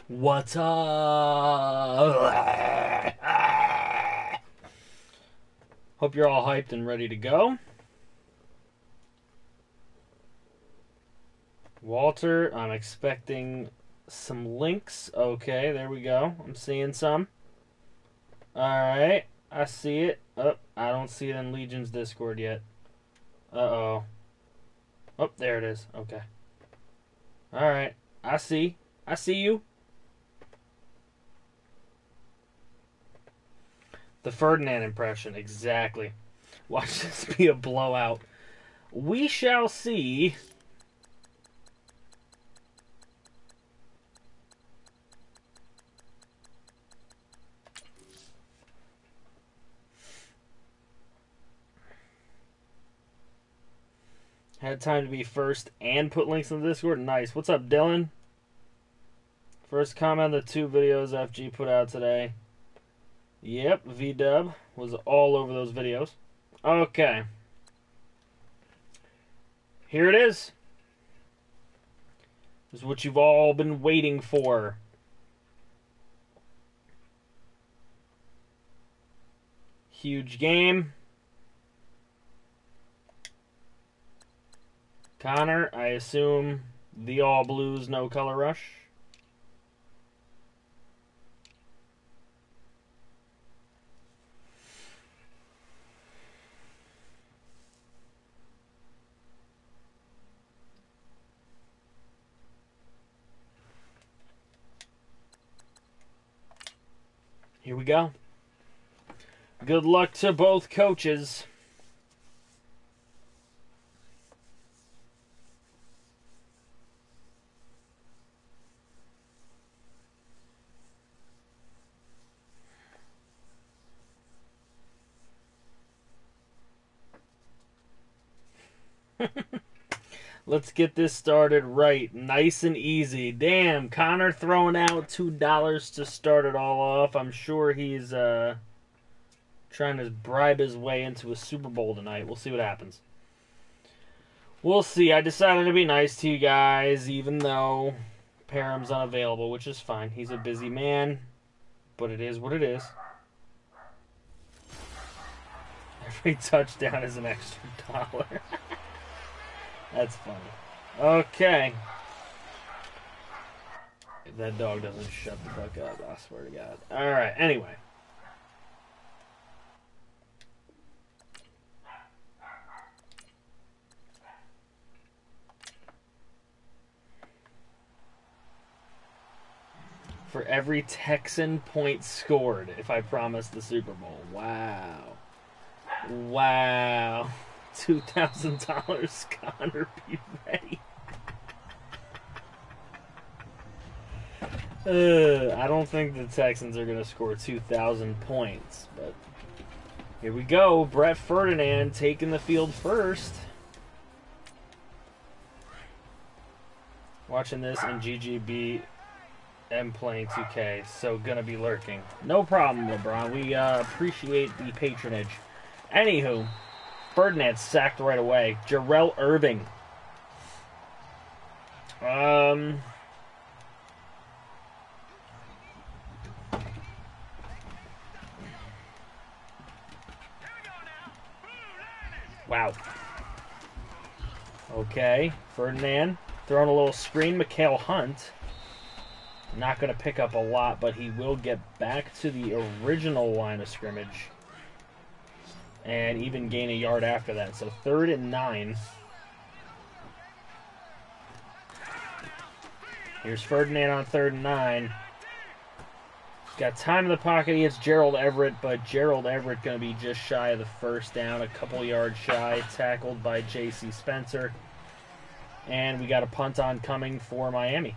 What's up? Hope you're all hyped and ready to go. Walter, I'm expecting some links. Okay, there we go. I'm seeing some. Alright, I see it. Oh, I don't see it in Legion's Discord yet. Uh-oh. Oh, there it is. Okay. Alright, I see. I see you. The Ferdinand impression, exactly. Watch this be a blowout. We shall see. Had time to be first and put links in the Discord. Nice. What's up, Dylan? First comment on the 2 videos FG put out today. Yep, V-Dub was all over those videos. Okay. Here it is. This is what you've all been waiting for. Huge game. Connor, I assume the all blues, no color rush. Here we go. Good luck to both coaches. Let's get this started right. Nice and easy. Damn, Connor throwing out $2 to start it all off. I'm sure he's trying to bribe his way into a Super Bowl tonight. We'll see what happens. We'll see. I decided to be nice to you guys, even though Parham's unavailable, which is fine. He's a busy man, but it is what it is. Every touchdown is an extra $1. That's funny. Okay. If that dog doesn't shut the fuck up, I swear to God. Alright, anyway. For every Texan point scored, if I promised the Super Bowl. Wow. Wow. $2,000, Connor, be ready. I don't think the Texans are going to score 2,000 points, but here we go. Brett Ferdinand taking the field first. Watching this in GGB and playing 2K, so gonna be lurking. No problem, LeBron. We appreciate the patronage. Anywho, Ferdinand sacked right away. Jarrell Irving. Wow. Okay, Ferdinand throwing a little screen. Mikael Hunt. Not going to pick up a lot, but he will get back to the original line of scrimmage. And even gain a yard after that. So 3rd and 9. Here's Ferdinand on 3rd and 9. Got time in the pocket. He hits Gerald Everett, but Gerald Everett going to be just shy of the first down. A couple yards shy. Tackled by J.C. Spencer. And we got a punt on coming for Miami.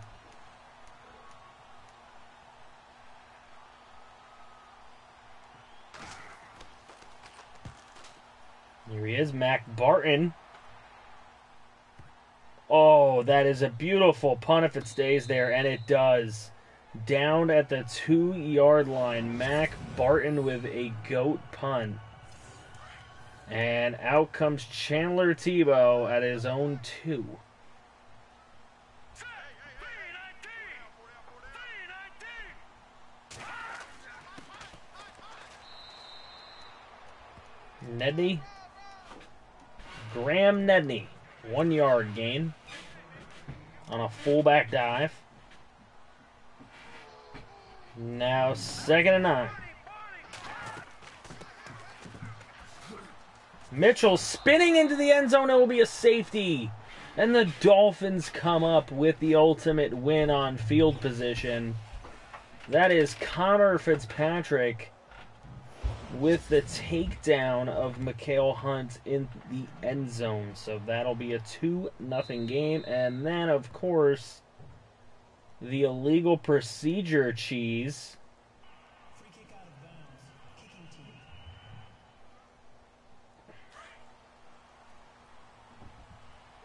Here he is, Mac Barton. Oh, that is a beautiful punt if it stays there, and it does. Down at the 2-yard line, Mac Barton with a goat punt. And out comes Chandler Tebow at his own 2. Nedney. Graham Nedney. 1-yard gain on a fullback dive. Now 2nd and 9. Mitchell spinning into the end zone. It will be a safety. And the Dolphins come up with the ultimate win on field position. That is Connor Fitzpatrick with the takedown of Mikael Hunt in the end zone. So that'll be a 2-0 game. And then, of course, the illegal procedure cheese. Free kick out of bounds. Kicking team.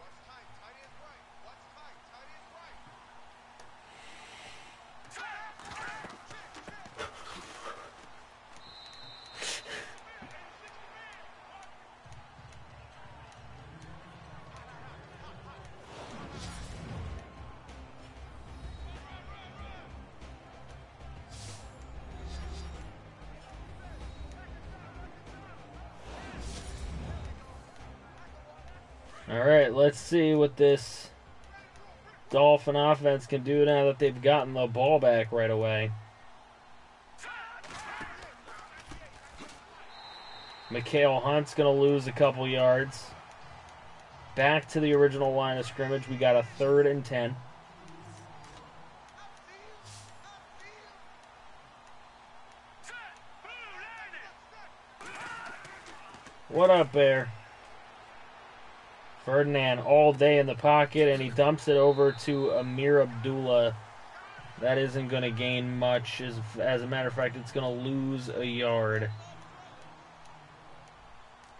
Watch tight, tight end right. Watch tight, tight end right. All right, let's see what this Dolphin offense can do now that they've gotten the ball back right away. Mikael Hunt's going to lose a couple yards. Back to the original line of scrimmage. We got a 3rd and 10. What up, Bear? Ferdinand all day in the pocket, and he dumps it over to Amir Abdullah. That isn't going to gain much. As a matter of fact, it's going to lose a yard.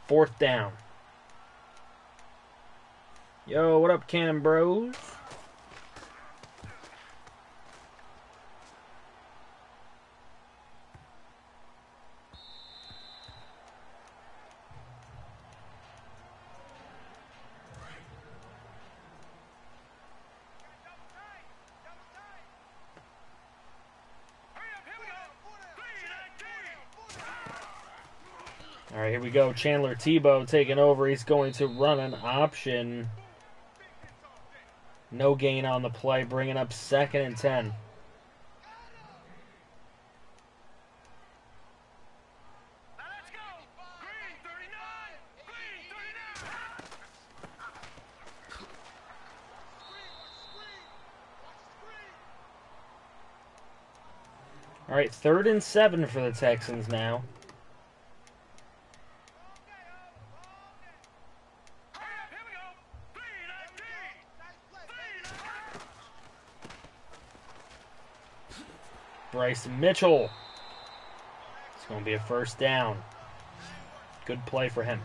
4th down. Yo, what up, Cannon Bros? All right, here we go. Chandler Tebow taking over. He's going to run an option. No gain on the play, bringing up 2nd and 10. All right, 3rd and 7 for the Texans now. Bryson Mitchell. It's going to be a 1st down. Good play for him.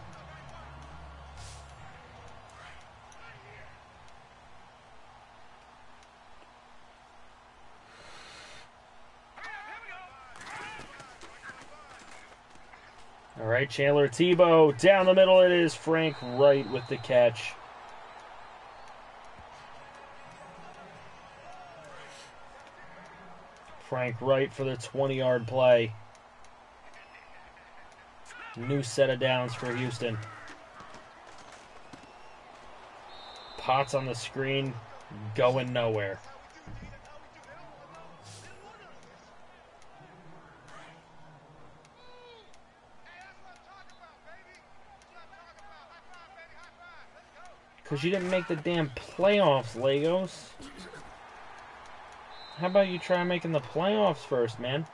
All right, Chandler Tebow down the middle. It is Frank Wright with the catch. Frank Wright for the 20-yard play. New set of downs for Houston. Potts on the screen, going nowhere. Because you didn't make the damn playoffs, Legos. How about you try making the playoffs first, man?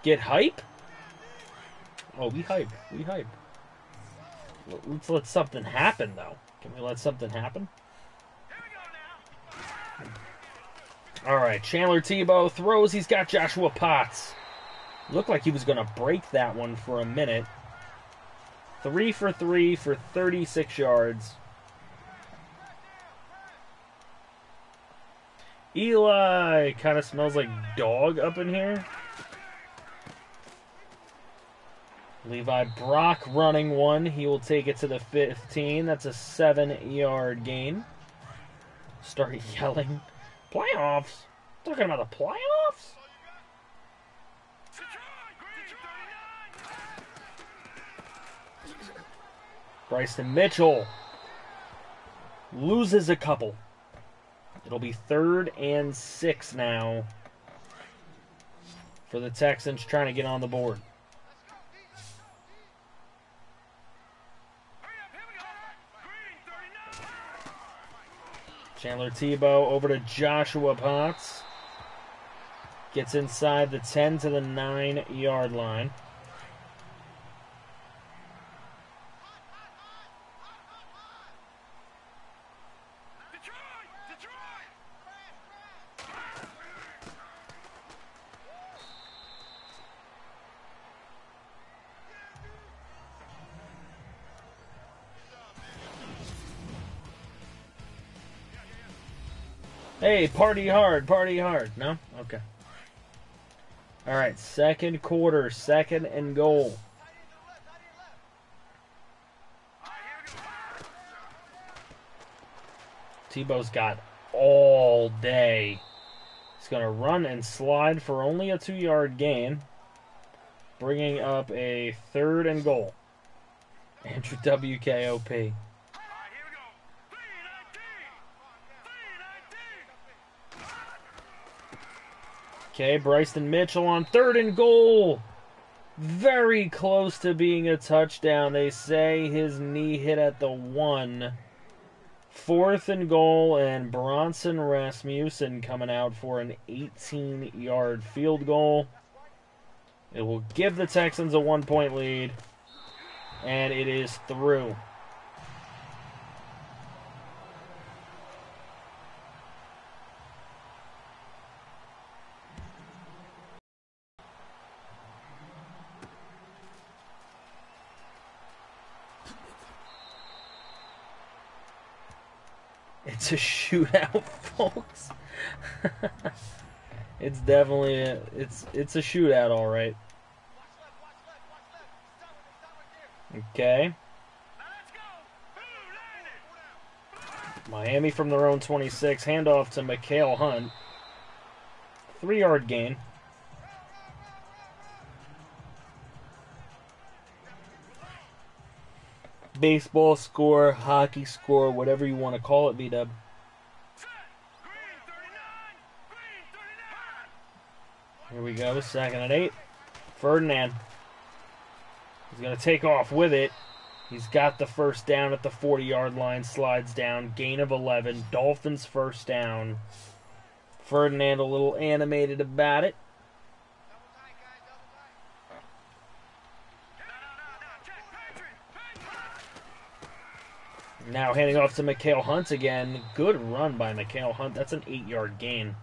Get hype? Oh, we hype. We hype. Let's let something happen, though. Can we let something happen? Alright, Chandler Tebow throws. He's got Joshua Potts. Looked like he was going to break that one for a minute. 3 for 3 for 36 yards. Eli kind of smells like dog up in here. Levi Brock running one. He will take it to the 15. That's a 7-yard gain. Start yelling. Playoffs? Talking about the playoffs? Bryson Mitchell loses a couple. It'll be 3rd and 6 now for the Texans trying to get on the board. Chandler Tebow over to Joshua Potts. Gets inside the 10 to the 9-yard line. Hey, party hard, party hard. No? Okay. Alright, second quarter, 2nd and goal. Tebow's got all day. He's going to run and slide for only a 2-yard gain, bringing up a 3rd and goal. Andrew WKOP. Okay, Bryson Mitchell on 3rd and goal. Very close to being a touchdown. They say his knee hit at the 1. 4th and goal, and Bronson Rasmussen coming out for an 18-yard field goal. It will give the Texans a 1-point lead, and it is through. It's a shootout, folks. It's definitely it's a shootout, all right. Okay. Miami from their own 26. Handoff to Mikael Hunt. 3-yard gain. Baseball score, hockey score, whatever you want to call it, B-Dub. Here we go, 2nd and 8. Ferdinand. He's going to take off with it. He's got the first down at the 40-yard line, slides down, gain of 11. Dolphins first down. Ferdinand a little animated about it. Now handing off to Mikael Hunt again. Good run by Mikael Hunt. That's an 8-yard gain.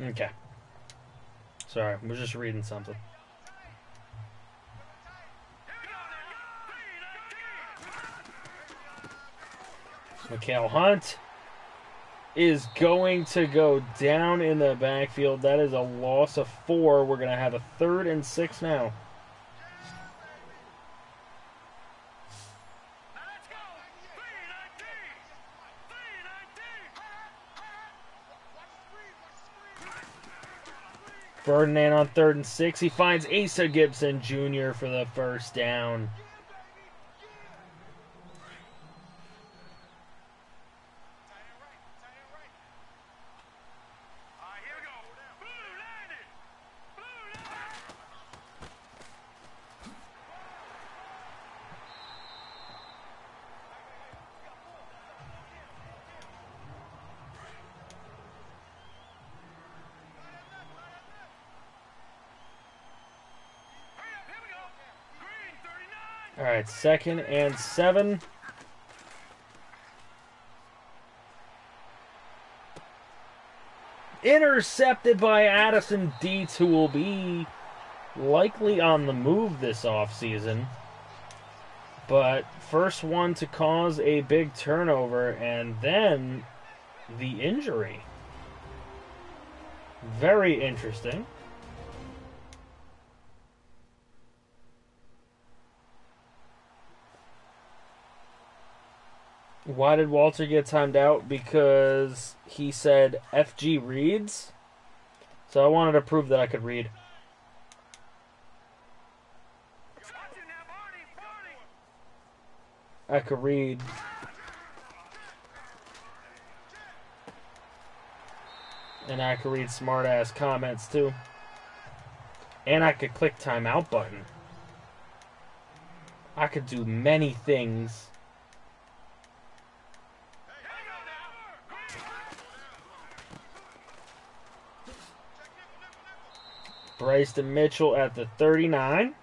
Okay. Sorry, we're just reading something. Mikael Hunt is going to go down in the backfield. That is a loss of 4. We're going to have a 3rd and 6 now. Ferdinand on 3rd and 6. He finds Asa Gibson Jr. for the first down. All right, 2nd and 7. Intercepted by Addison Dietz, who will be likely on the move this offseason. But first one to cause a big turnover, and then the injury. Very interesting. Why did Walter get timed out? Because he said FG reads. So I wanted to prove that I could read. I could read. And I could read smart-ass comments too. And I could click timeout button. I could do many things. Bryson Mitchell at the 39.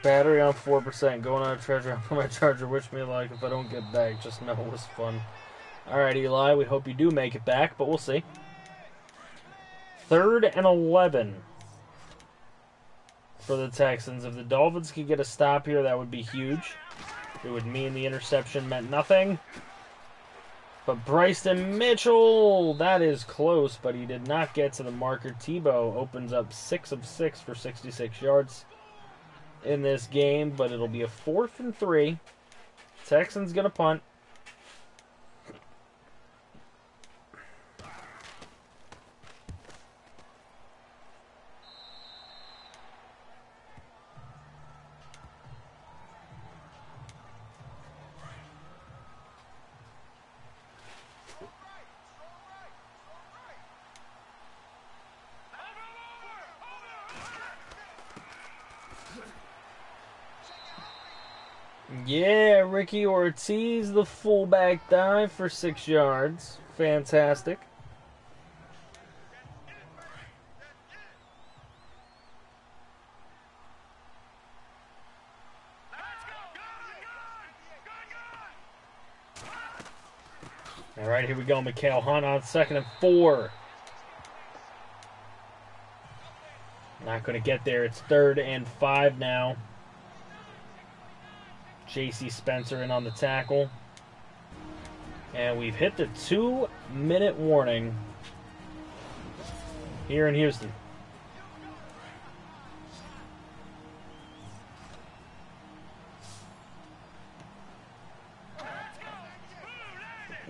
Battery on 4%. Going on a treasure hunt for my charger. Wish me luck. If I don't get back, just know it was fun. Alright, Eli. We hope you do make it back, but we'll see. 3rd and 11 for the Texans. If the Dolphins could get a stop here, that would be huge. It would mean the interception meant nothing. But Bryson Mitchell, that is close, but he did not get to the marker. Tebow opens up 6 of 6 for 66 yards in this game, but it'll be a 4th and 3. Texans gonna punt. Yeah, Ricky Ortiz, the fullback dive for 6 yards. Fantastic. All right, here we go. Mikael Hunt on 2nd and 4. Not going to get there. It's 3rd and 5 now. J.C. Spencer in on the tackle. And we've hit the 2-minute warning here in Houston.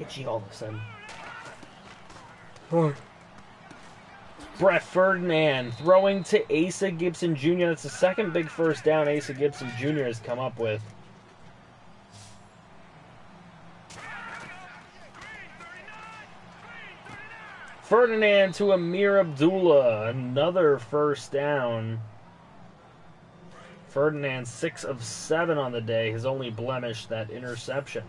Itchy all of a sudden. Brett Ferdinand throwing to Asa Gibson Jr. That's the second big first down Asa Gibson Jr. has come up with. Ferdinand to Amir Abdullah, another first down. Ferdinand 6 of 7 on the day, his only blemish, that interception.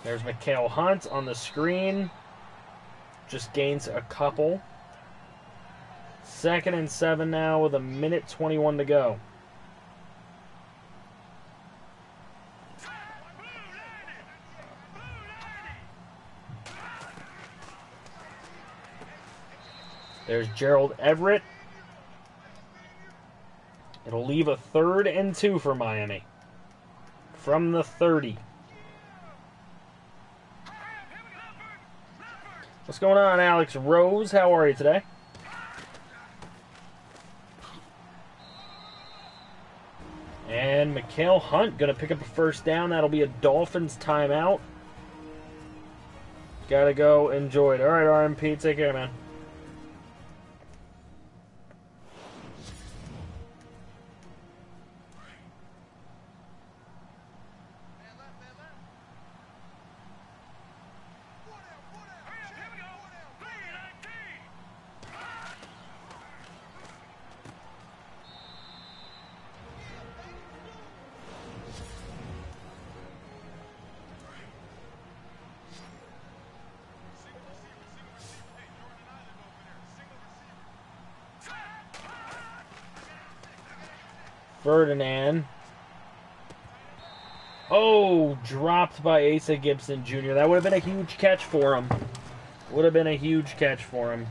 There's Mikael Hunt on the screen. Just gains a couple. 2nd and 7 now with 1:21 to go. There's Gerald Everett. It'll leave a 3rd and 2 for Miami. From the 30. What's going on, Alex Rose? How are you today? And Mikael Hunt going to pick up a first down. That'll be a Dolphins timeout. Gotta go enjoy it. All right, RMP, take care, man. Ferdinand. Oh, dropped by Asa Gibson Jr. That would have been a huge catch for him. Would have been a huge catch for him.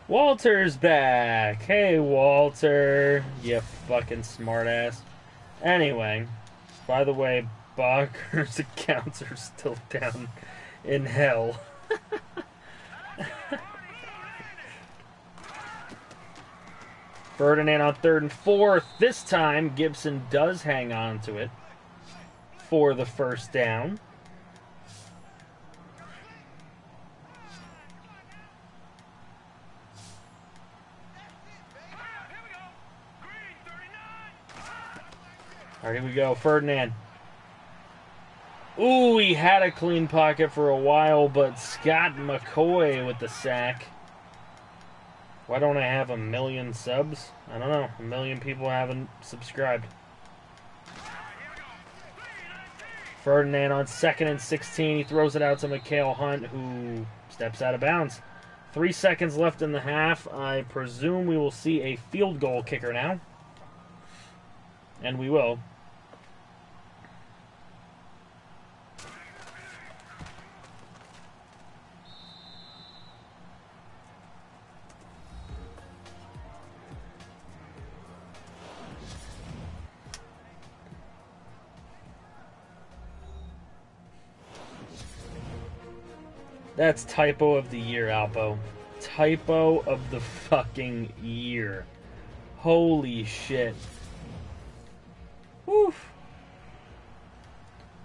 Walter's back. Hey, Walter. You fucking smartass. Anyway, by the way, Bogger's accounts are still down in hell. Ferdinand on 3rd and 4. This time, Gibson does hang on to it for the first down. All right, here we go. Ferdinand. Ooh, he had a clean pocket for a while, but Scott McCoy with the sack. Why don't I have 1 million subs? I don't know. 1 million people haven't subscribed. Ferdinand on 2nd and 16. He throws it out to Mikael Hunt, who steps out of bounds. 3 seconds left in the half. I presume we will see a field goal kicker now. And we will. That's typo of the year, Alpo. Typo of the fucking year. Holy shit. Woof.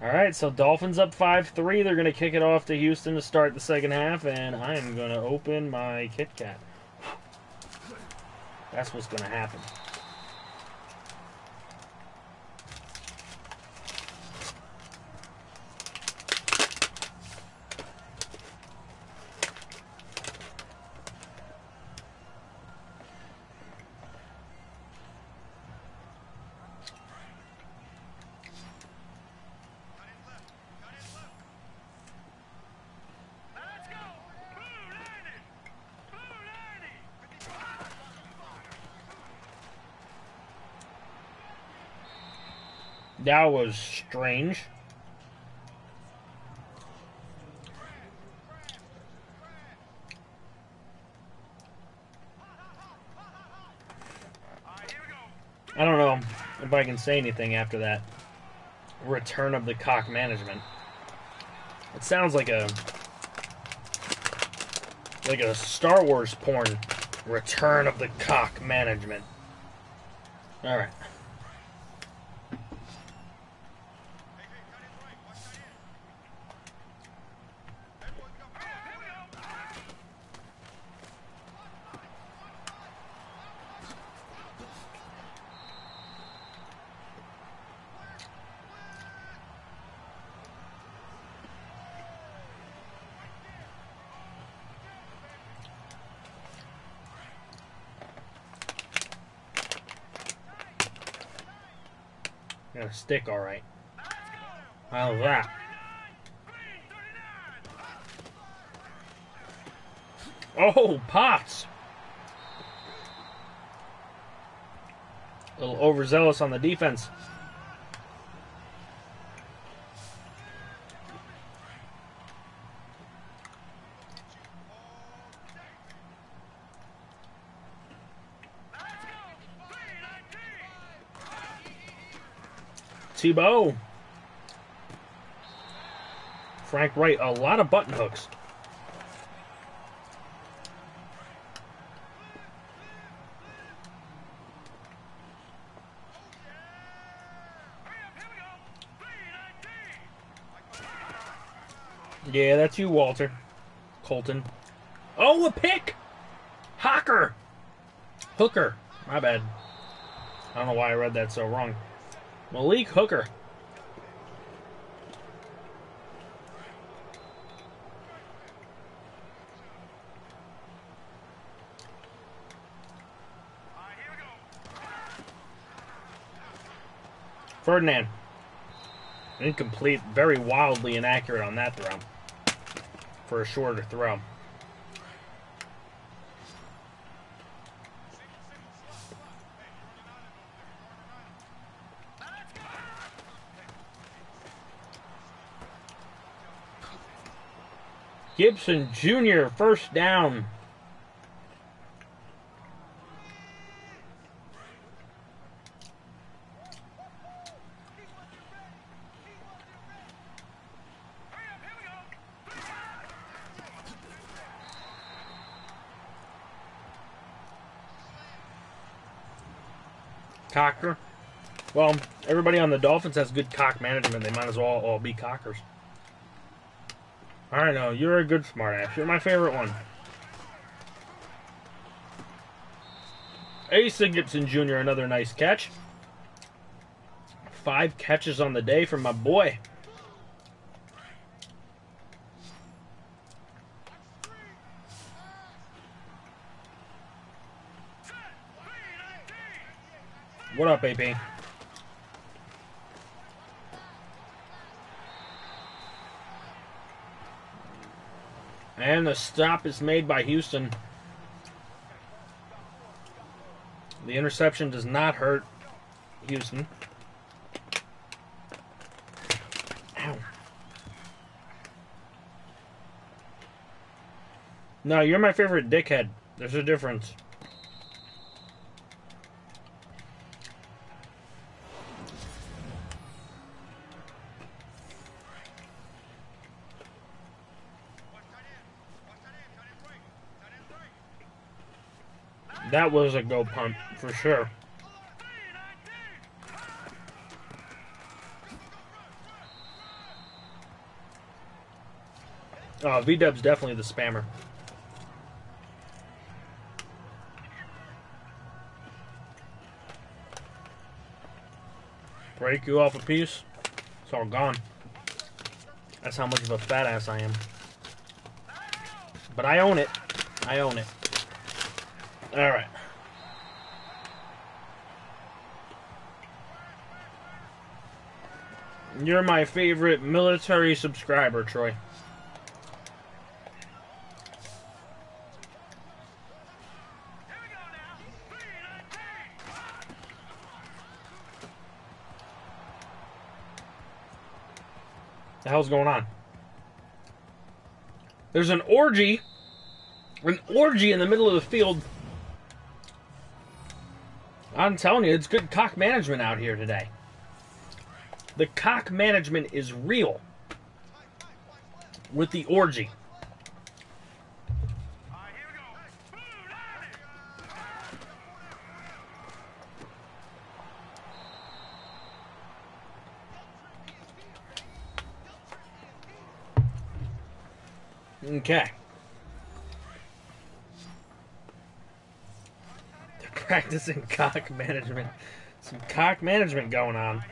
Alright, so Dolphins up 5-3. They're going to kick it off to Houston to start the second half, and I am going to open my Kit Kat. That's what's going to happen. That was strange. I don't know if I can say anything after that. Return of the cock management. It sounds like a Star Wars porn. Return of the cock management. All right. Got a stick, all right. How's that? Oh, Potts! A little overzealous on the defense. Tebow. Frank Wright, a lot of button hooks. Yeah, that's you, Walter. Colton. Oh, a pick! Hooker! Hooker. My bad. I don't know why I read that so wrong. Malik Hooker. Ferdinand. Incomplete. Very wildly inaccurate on that throw. For a shorter throw. Gibson Jr. first down. Cocker. Well, everybody on the Dolphins has good cock management. They might as well all be cockers. I know, you're a good smartass. You're my favorite one. Asa Gibson Jr., another nice catch. 5 catches on the day from my boy. What up, AP? And the stop is made by Houston. The interception does not hurt Houston. Ow. No, you're my favorite dickhead. There's a difference. That was a go punt, for sure. Oh, V-Dub's definitely the spammer. Break you off a piece, it's all gone. That's how much of a fat ass I am. But I own it. I own it. Alright. You're my favorite military subscriber, Troy. The hell's going on? There's an orgy in the middle of the field. I'm telling you, it's good cock management out here today. The cock management is real with the orgy. Okay. They're practicing cock management. Some cock management going on.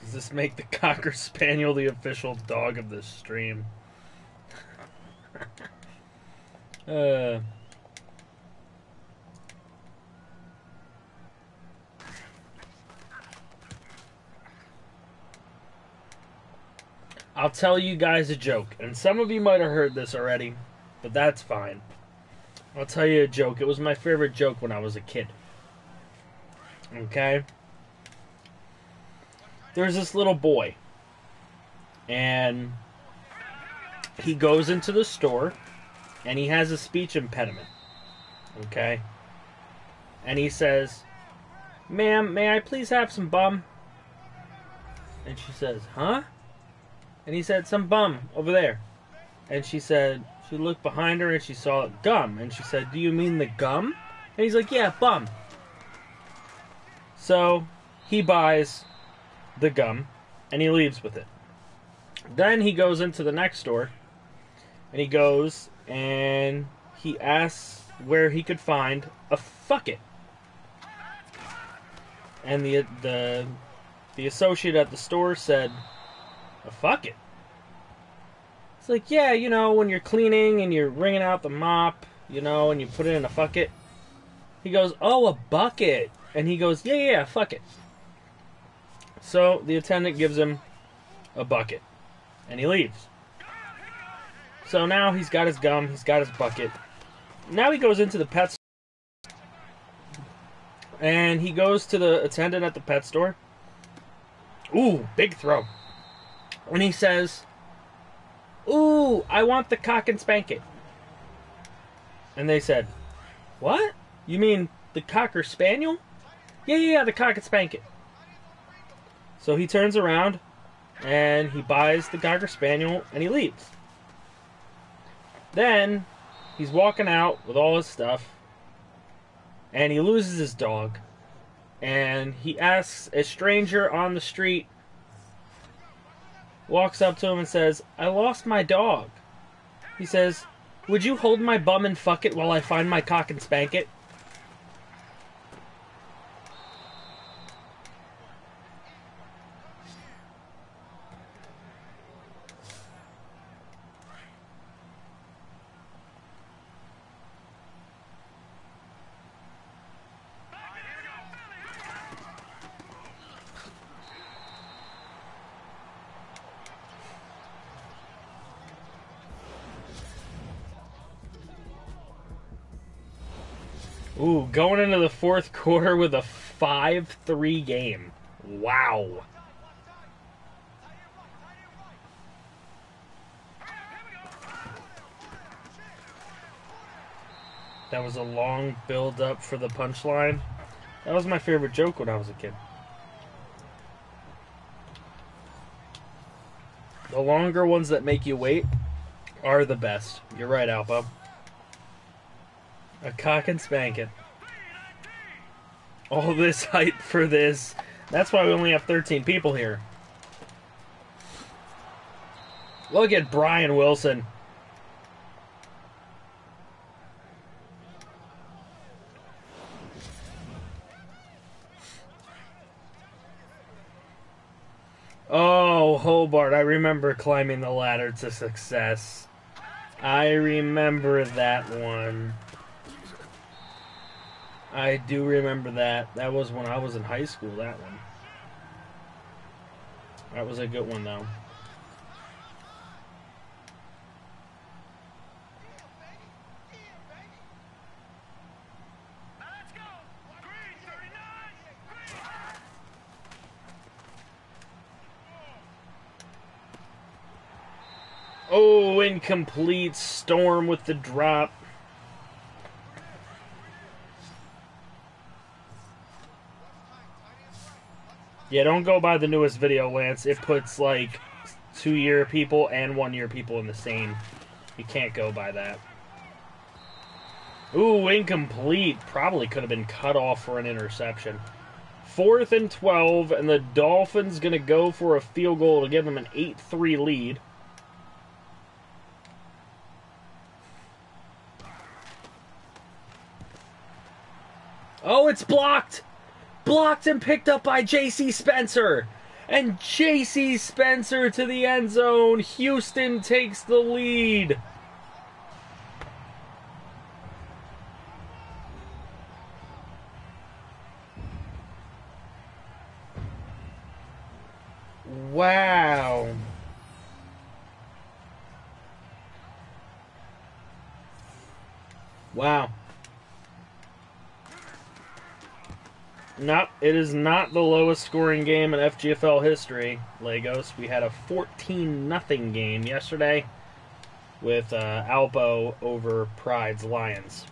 Does this make the Cocker Spaniel the official dog of this stream? I'll tell you guys a joke, and some of you might have heard this already, but that's fine. I'll tell you a joke. It was my favorite joke when I was a kid. Okay? There's this little boy, and he goes into the store, and he has a speech impediment. Okay? And he says, "Ma'am, may I please have some bum?" And she says, "Huh?" And he said, "Some bum over there." And she said, She looked behind her and she saw gum. And she said, "Do you mean the gum?" And he's like, "Yeah, bum." So he buys the gum and he leaves with it. Then he goes into the next store and he goes and he asks where he could find a fuck it. And the associate at the store said, "A fuck it?" It's like, "Yeah, you know, when you're cleaning and you're wringing out the mop, you know, and you put it in a fuck it." He goes, "Oh, a bucket." And he goes, yeah, fuck it. So the attendant gives him a bucket and he leaves. So now he's got his gum, he's got his bucket. Now he goes into the pet store and he goes to the attendant at the pet store. Ooh, big throw. And he says, "Ooh, I want the cock and spank it." And they said, "What? You mean the cocker spaniel?" Yeah, the cock and spank it. So he turns around and he buys the cocker spaniel and he leaves. Then he's walking out with all his stuff and he loses his dog. And he asks a stranger on the street, walks up to him and says, "I lost my dog." He says, "Would you hold my bum and fuck it while I find my cock and spank it?" Ooh, going into the fourth quarter with a 5-3 game. Wow. That was a long build up for the punchline. That was my favorite joke when I was a kid. The longer ones that make you wait are the best. You're right, Alpo. A cock and spank it. All this hype for this. That's why we only have 13 people here. Look at Brian Wilson. Oh, Hobart. I remember climbing the ladder to success. I remember that one. I do remember that. That was when I was in high school, that one. That was a good one, though. Oh, incomplete. Storm with the drop. Yeah, don't go by the newest video, Lance. It puts, like, 2-year people and 1-year people in the same. You can't go by that. Ooh, incomplete. Probably could have been cut off for an interception. 4th and 12, and the Dolphins going to go for a field goal to give them an 8-3 lead. Oh, it's blocked! Blocked and picked up by J.C. Spencer. And J.C. Spencer to the end zone. Houston takes the lead. Wow. Wow. No, it is not the lowest scoring game in FGFL history, Lagos. We had a 14-0 game yesterday with Alpo over Pride's Lions.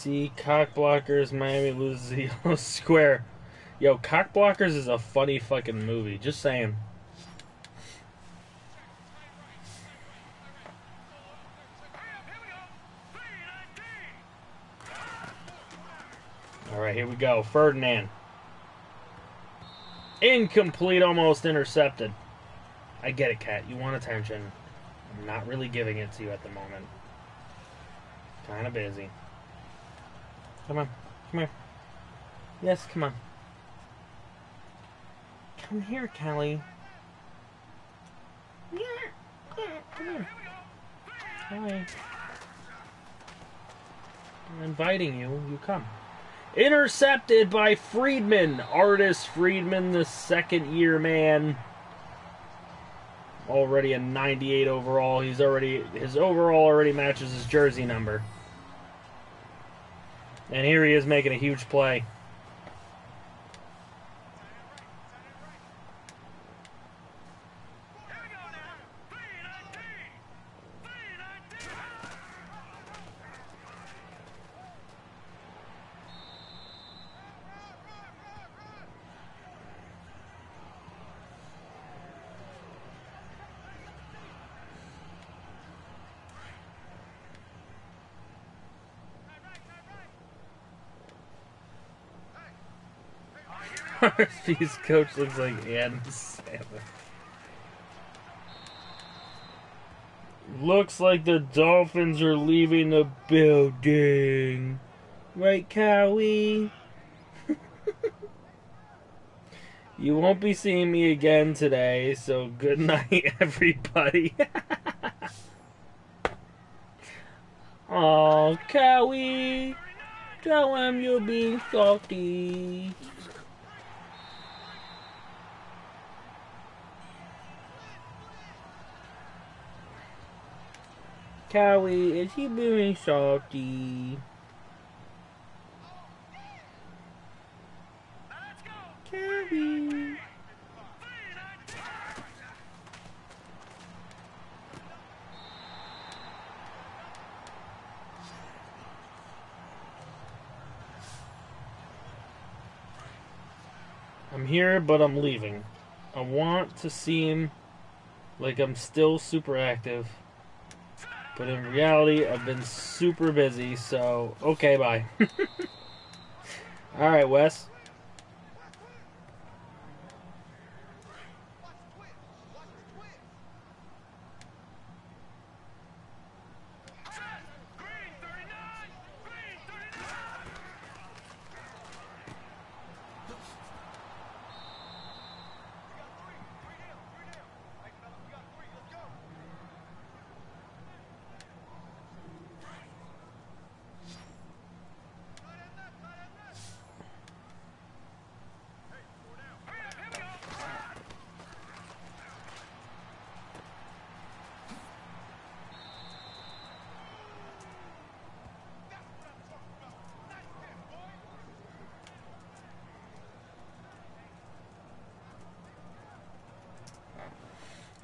See, cock blockers, Miami loses the yellow square. Yo, cock blockers is a funny fucking movie. Just saying. All right, here we go. Ferdinand. Incomplete, almost intercepted. I get it, Cat. You want attention. I'm not really giving it to you at the moment. Kind of busy. Come on. Come here. Yes, come on. Come here, Kelly. Yeah, come here. Hi. I'm inviting you. You come. Intercepted by Friedman. Artis Friedman, the second-year man. Already a 98 overall. His overall already matches his jersey number. And here he is making a huge play. RSP's coach looks like Adam Sandler. Looks like the Dolphins are leaving the building. Right, Cowie? You won't be seeing me again today, so good night, everybody. Oh, Cowie. Tell him you're being salty. Cowie, is he being salty? Cowie. I'm here, but I'm leaving. I want to seem like I'm still super active. But in reality, I've been super busy, so okay, bye. Alright, Wes.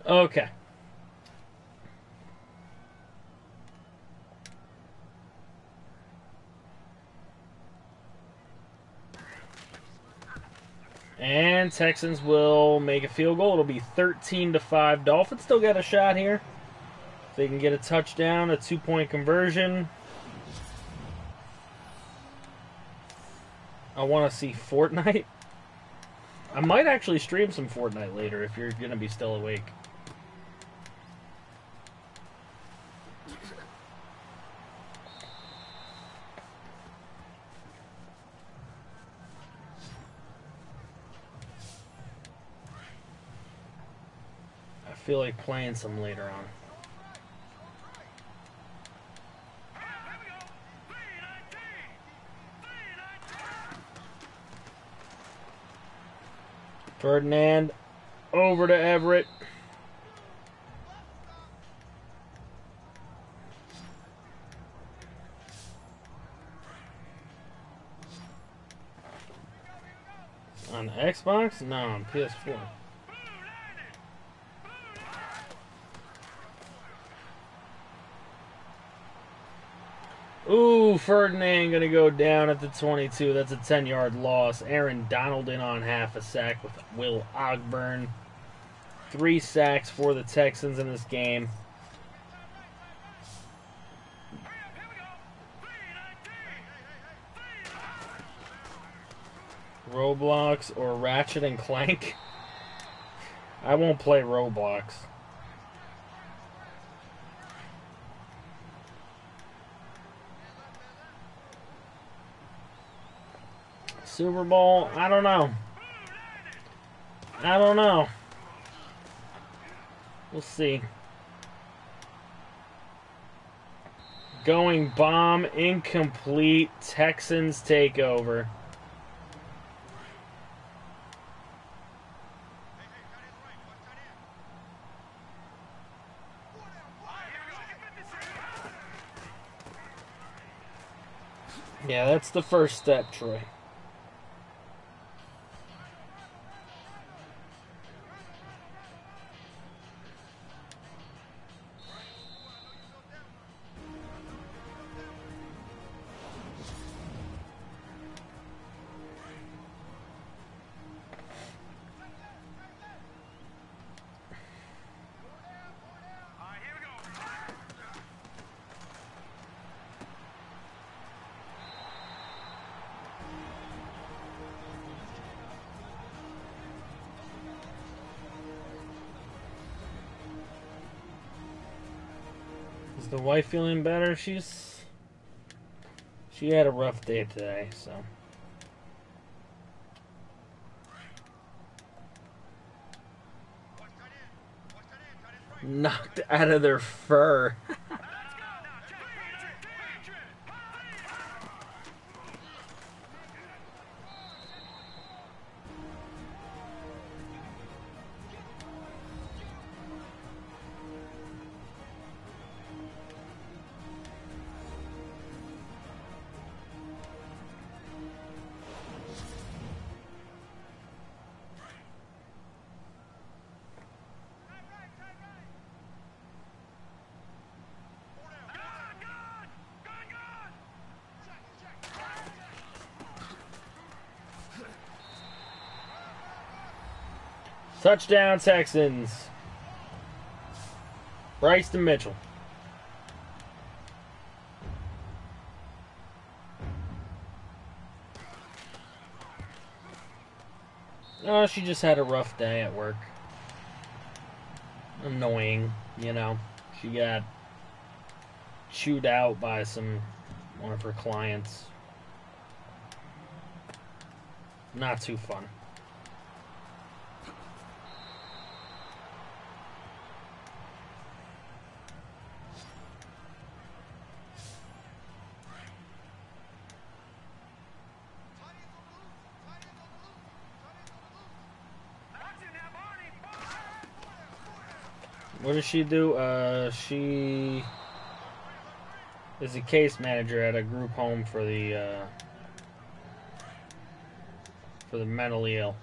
Okay. And Texans will make a field goal. It'll be 13-5. Dolphins still got a shot here. If they can get a touchdown, a 2-point conversion. I want to see Fortnite. I might actually stream some Fortnite later if you're going to be still awake. I feel like playing some later on. Ferdinand over to Everett. On Xbox? No, on PS4. Ooh, Ferdinand going to go down at the 22. That's a 10-yard loss. Aaron Donald in on half a sack with Will Ogburn. 3 sacks for the Texans in this game. Roblox or Ratchet and Clank? I won't play Roblox. Super Bowl? I don't know. I don't know. We'll see. Going bomb, incomplete. Texans take over. Yeah, that's the first step, Troy. Is the wife feeling better? She had a rough day today, so. Knocked out of their fur. Touchdown, Texans. Bryson Mitchell. Oh, she just had a rough day at work. Annoying, you know. She got chewed out by one of her clients. Not too fun. What does she do? She is a case manager at a group home for the mentally ill.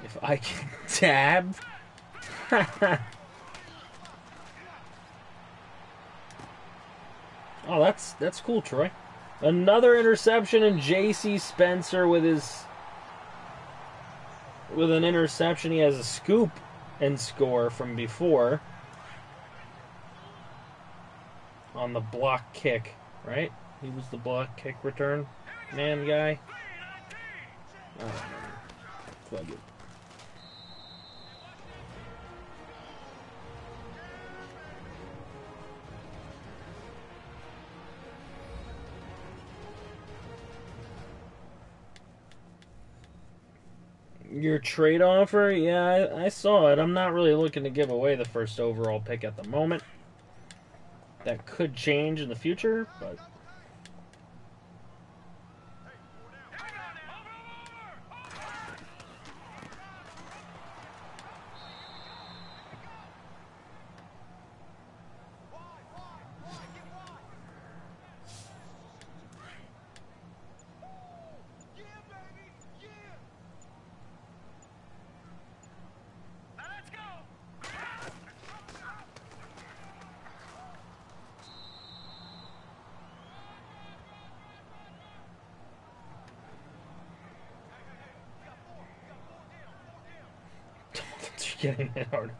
If I can tab. Oh, that's cool, Troy. Another interception, and J.C. Spencer with an interception. He has a scoop and score from before on the block kick, right? He was the block kick return man guy. I don't know. Fuck it. Your trade offer? Yeah, I saw it. I'm not really looking to give away the first overall pick at the moment. That could change in the future, but... getting hit hard.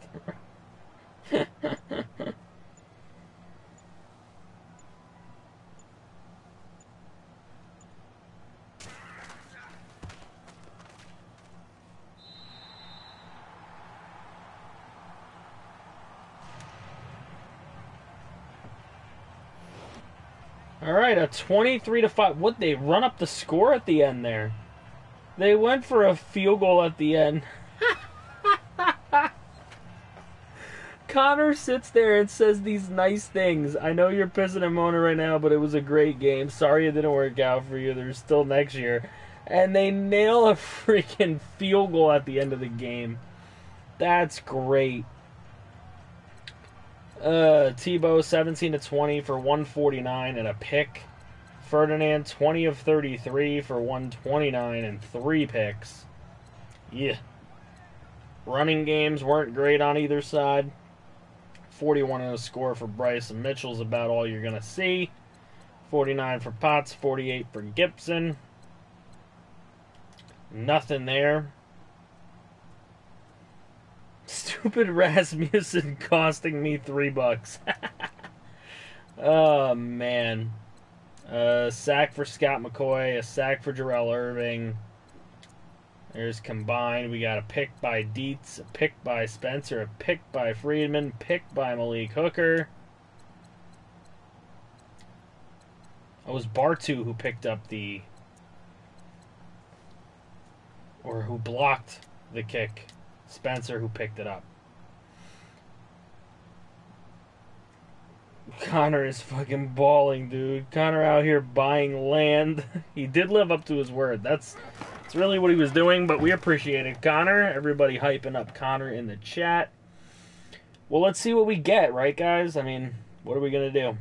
All right, a 23-5. What, they run up the score at the end there? They went for a field goal at the end. Connor sits there and says these nice things. I know you're pissing and moaning right now, but it was a great game. Sorry it didn't work out for you. There's still next year. And they nail a freaking field goal at the end of the game. That's great. Tebow 17-20 for 149 and a pick. Ferdinand 20 of 33 for 129 and 3 picks. Yeah. Running games weren't great on either side. 41 in a score for Bryson Mitchell's about all you're going to see. 49 for Potts, 48 for Gibson. Nothing there. Stupid Rasmussen costing me $3. Oh, man. A sack for Scott McCoy, a sack for Jarrell Irving. There's combined. We got a pick by Dietz, a pick by Spencer, a pick by Friedman, pick by Malik Hooker. It was Bartu who picked up who blocked the kick. Spencer who picked it up. Connor is fucking balling, dude. Connor out here buying land. He did live up to his word. That's really what he was doing, but we appreciated Connor. Everybody hyping up Connor in the chat. Well, let's see what we get, right, guys? I mean, what are we going to do?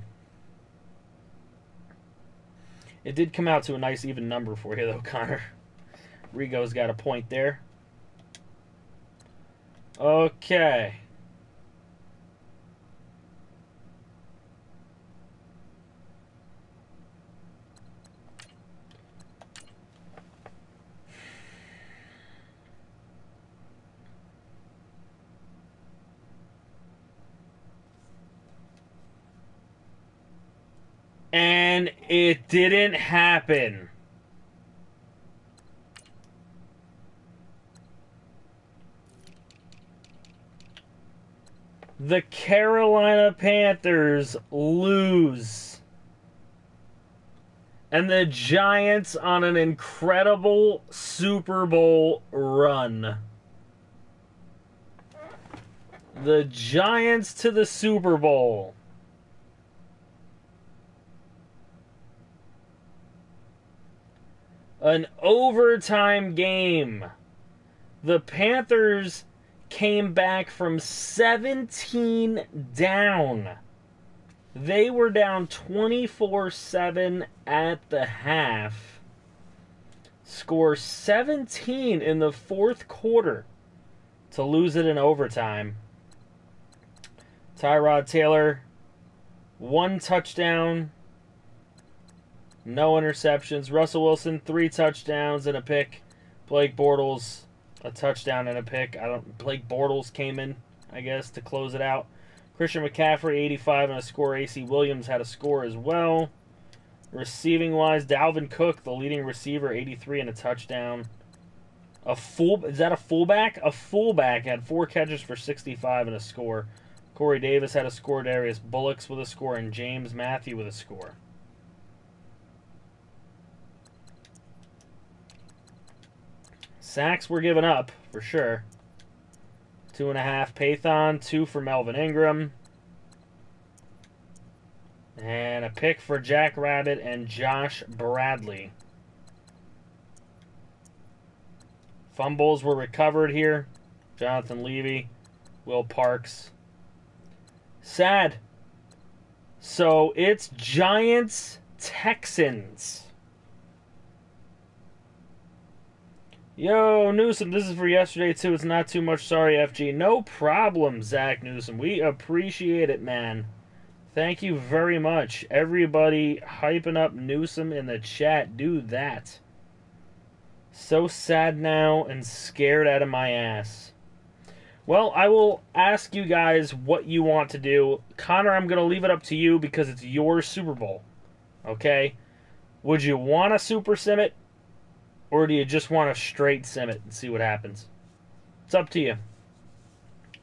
It did come out to a nice even number for you, though, Connor. Rigo's got a point there. Okay. And it didn't happen. The Carolina Panthers lose. And the Giants on an incredible Super Bowl run. The Giants to the Super Bowl. An overtime game. The Panthers came back from 17 down. They were down 24-7 at the half. Score 17 in the fourth quarter to lose it in overtime. Tyrod Taylor, 1 touchdown, no interceptions. Russell Wilson, 3 touchdowns and a pick. Blake Bortles, a touchdown and a pick. Blake Bortles came in, I guess, to close it out. Christian McCaffrey, 85 and a score. AC Williams had a score as well. Receiving-wise, Dalvin Cook, the leading receiver, 83 and a touchdown. Is that a fullback? A fullback had 4 catches for 65 and a score. Corey Davis had a score. Darius Bullocks with a score. And James Matthew with a score. Sacks were given up, for sure. 2.5 Pathon, 2 for Melvin Ingram. And a pick for Jack Rabbit and Josh Bradley. Fumbles were recovered here. Jonathan Levy, Will Parks. Sad. So it's Giants-Texans. Yo, Newsom, this is for yesterday, too. It's not too much. Sorry, FG. No problem, Zach Newsom. We appreciate it, man. Thank you very much. Everybody hyping up Newsom in the chat. Do that. So sad now and scared out of my ass. Well, I will ask you guys what you want to do. Connor, I'm going to leave it up to you because it's your Super Bowl. Okay? Would you want to super sim it? Or do you just want to straight sim it and see what happens? It's up to you.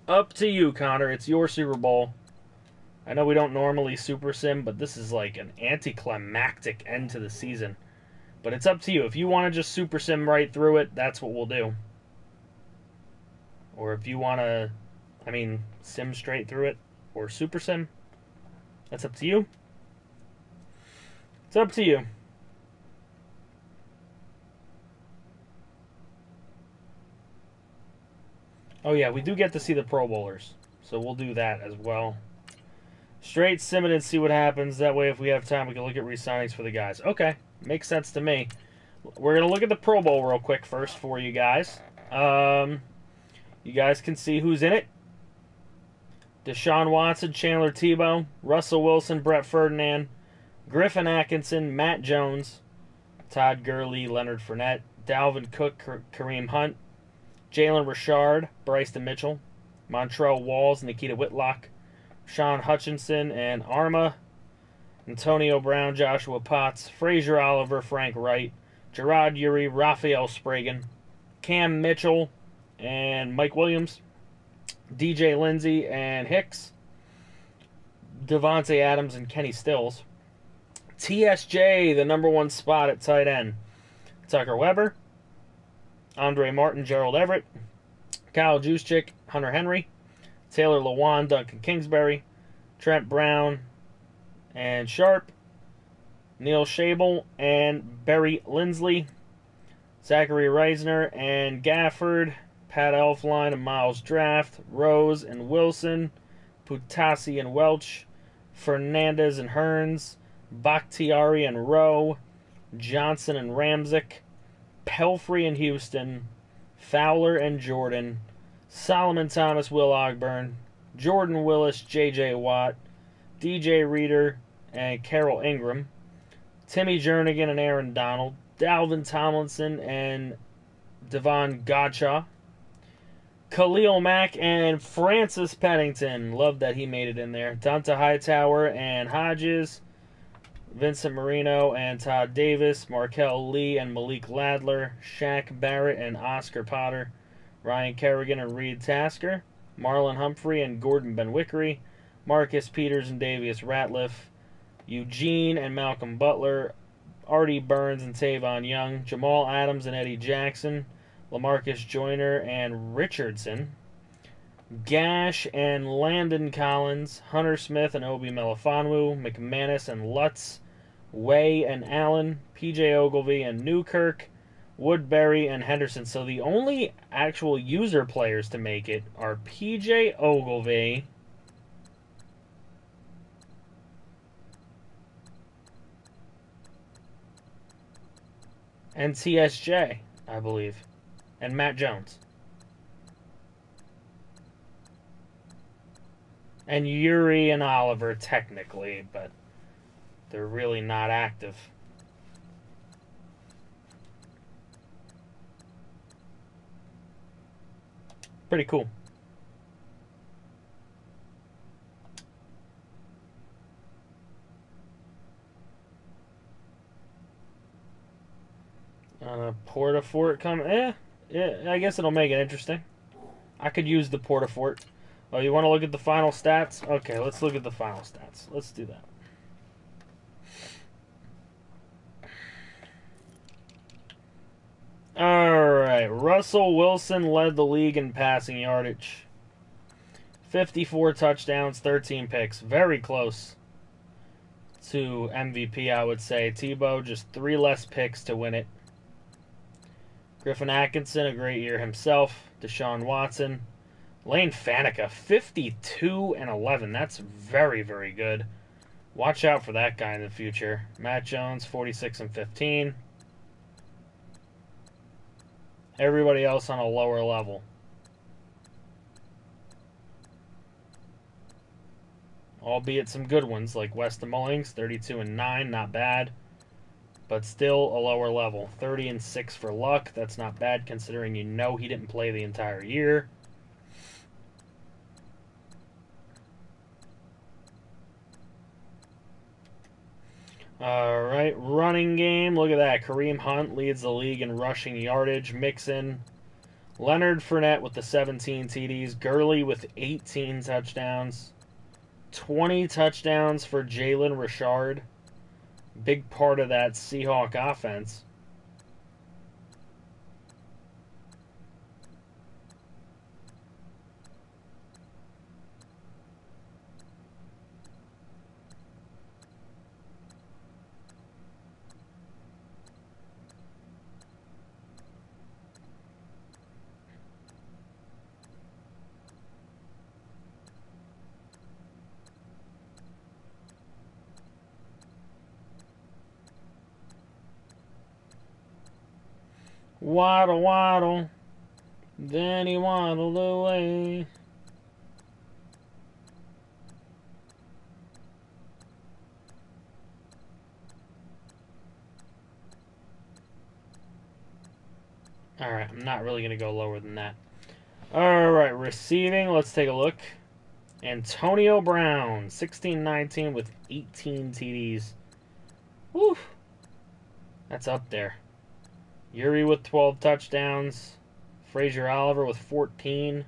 Up to you, Connor. It's your Super Bowl. I know we don't normally super sim, but this is like an anticlimactic end to the season. But it's up to you. If you want to just super sim right through it, that's what we'll do. Or if you want to, sim straight through it, or super sim, that's up to you. It's up to you. Oh yeah, we do get to see the Pro Bowlers, so we'll do that as well. Straight sim it and see what happens. That way, if we have time, we can look at re-signings for the guys. Okay, makes sense to me. We're going to look at the Pro Bowl real quick first for you guys. You guys can see who's in it. Deshaun Watson, Chandler Tebow, Russell Wilson, Brett Ferdinand, Griffin Atkinson, Matt Jones, Todd Gurley, Leonard Fournette, Dalvin Cook, Kareem Hunt, Jalen Richard, Bryson Mitchell, Montrell Walls, Nikita Whitlock, Sean Hutchinson and Arma, Antonio Brown, Joshua Potts, Frazier Oliver, Frank Wright, Gerard Urey, Raphael Spragan, Cam Mitchell, and Mike Williams, DJ Lindsey and Hicks, Devontae Adams and Kenny Stills, TSJ, the number one spot at tight end, Tucker Weber, Andre Martin, Gerald Everett, Kyle Juszczyk, Hunter Henry, Taylor Lewan, Duncan Kingsbury, Trent Brown and Sharp, Neil Schabel and Barry Lindsley, Zachary Reisner and Gafford, Pat Elfline and Miles Draft, Rose and Wilson, Putasi and Welch, Fernandez and Hearns, Bakhtiari and Rowe, Johnson and Ramzik, Pelfrey and Houston, Fowler and Jordan, Solomon Thomas, Will Ogburn, Jordan Willis, J.J. Watt, DJ Reader and Carol Ingram, Timmy Jernigan and Aaron Donald, Dalvin Tomlinson and Devon Godshaw, Khalil Mack and Francis Pennington. Love that he made it in there. Donta Hightower and Hodges, Vincent Marino and Todd Davis, Markel Lee and Malik Ladler, Shaq Barrett and Oscar Potter, Ryan Kerrigan and Reed Tasker, Marlon Humphrey and Gordon Benwickery, Marcus Peters and Davius Ratliff, Eugene and Malcolm Butler, Artie Burns and Tavon Young, Jamal Adams and Eddie Jackson, LaMarcus Joyner and Richardson, Gash and Landon Collins, Hunter Smith and Obi Melifonwu, McManus and Lutz, Way and Allen, PJ Ogilvy and Newkirk, Woodbury and Henderson. So the only actual user players to make it are PJ Ogilvy and TSJ, I believe, and Matt Jones. And Yuri and Oliver, technically, but they're really not active. Pretty cool. Portafort coming. I guess it'll make it interesting. I could use the Portafort. Oh, you want to look at the final stats? Okay, let's look at the final stats. Let's do that. Alright, Russell Wilson led the league in passing yardage. 54 touchdowns, 13 picks. Very close to MVP, I would say. Tebow, just 3 less picks to win it. Griffin Atkinson, a great year himself. Deshaun Watson. Lane Faneca, 52 and 11. That's very, very good. Watch out for that guy in the future. Matt Jones, 46 and 15. Everybody else on a lower level. Albeit some good ones, like Weston Mullings, 32 and 9, not bad. But still a lower level. 30 and 6 for Luck. That's not bad considering you know he didn't play the entire year. All right, running game. Look at that. Kareem Hunt leads the league in rushing yardage. Mixon. Leonard Fournette with the 17 TDs. Gurley with 18 touchdowns. 20 touchdowns for Jalen Richard. Big part of that Seahawk offense. Waddle, waddle. Then he waddled away. Alright, I'm not really going to go lower than that. Alright, receiving. Let's take a look. Antonio Brown, 16-19 with 18 TDs. Woo! That's up there. Yuri with 12 touchdowns. Frazier Oliver with 14.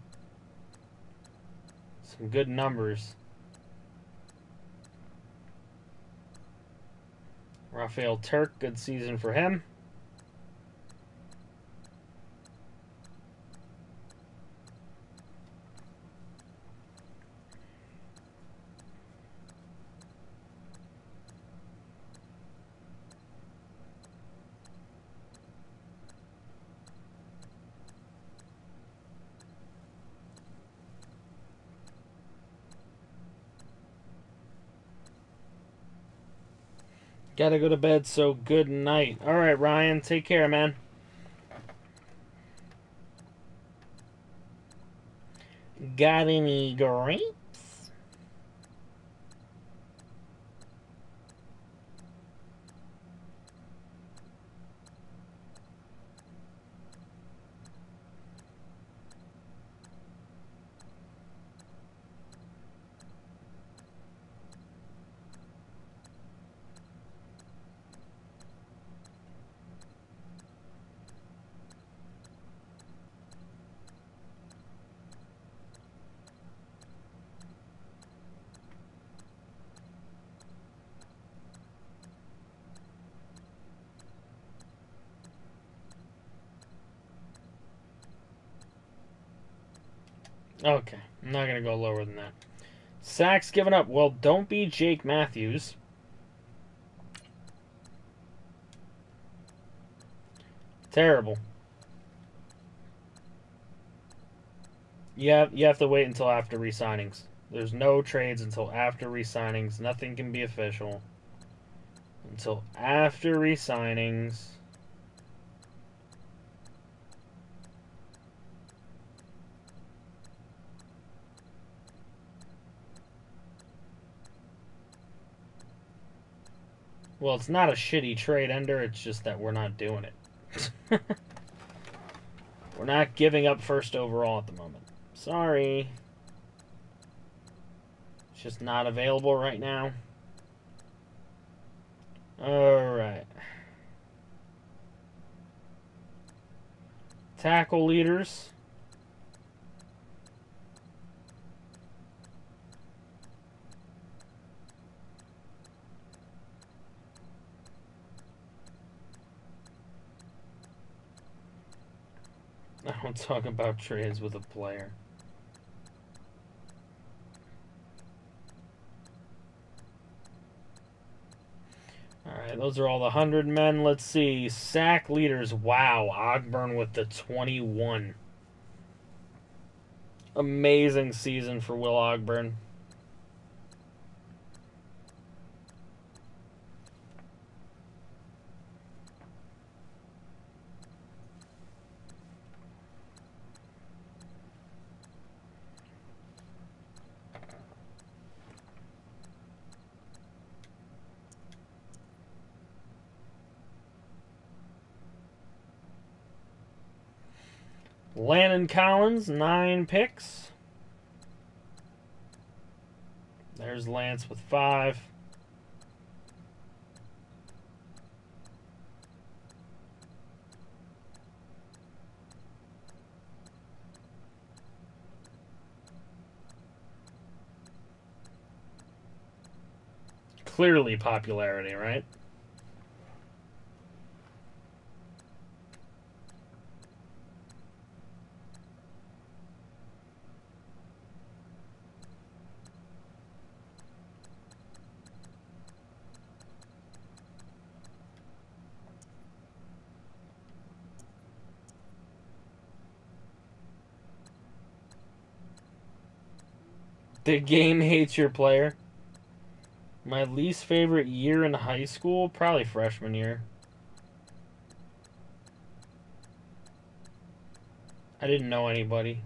Some good numbers. Rafael Turk, good season for him. Gotta go to bed, so good night. Alright, Ryan, take care, man. Got any grapes? Okay, I'm not gonna go lower than that. Sacks given up. Well, don't be Jake Matthews. Terrible. You have to wait until after re-signings. There's no trades until after re-signings. Nothing can be official until after re-signings. Well, it's not a shitty trade ender, it's just that we're not doing it. We're not giving up first overall at the moment. Sorry. It's just not available right now. Alright. Tackle leaders. I don't talk about trades with a player. Alright, those are all the 100 men. Let's see. Sack leaders. Wow. Ogburn with the 21. Amazing season for Will Ogburn. Landon Collins, 9 picks. There's Lance with 5. Clearly popularity, right? The game hates your player. My least favorite year in high school, probably freshman year. I didn't know anybody.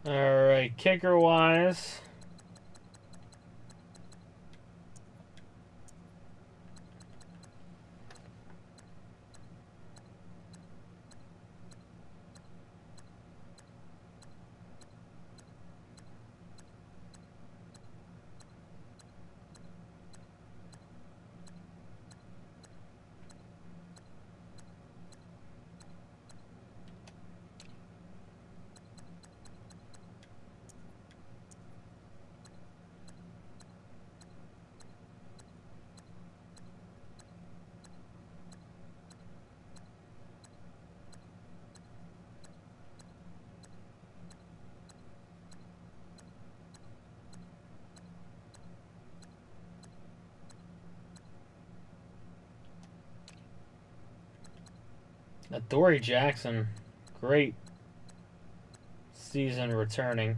Alright, kicker wise. Dory Jackson, great season returning.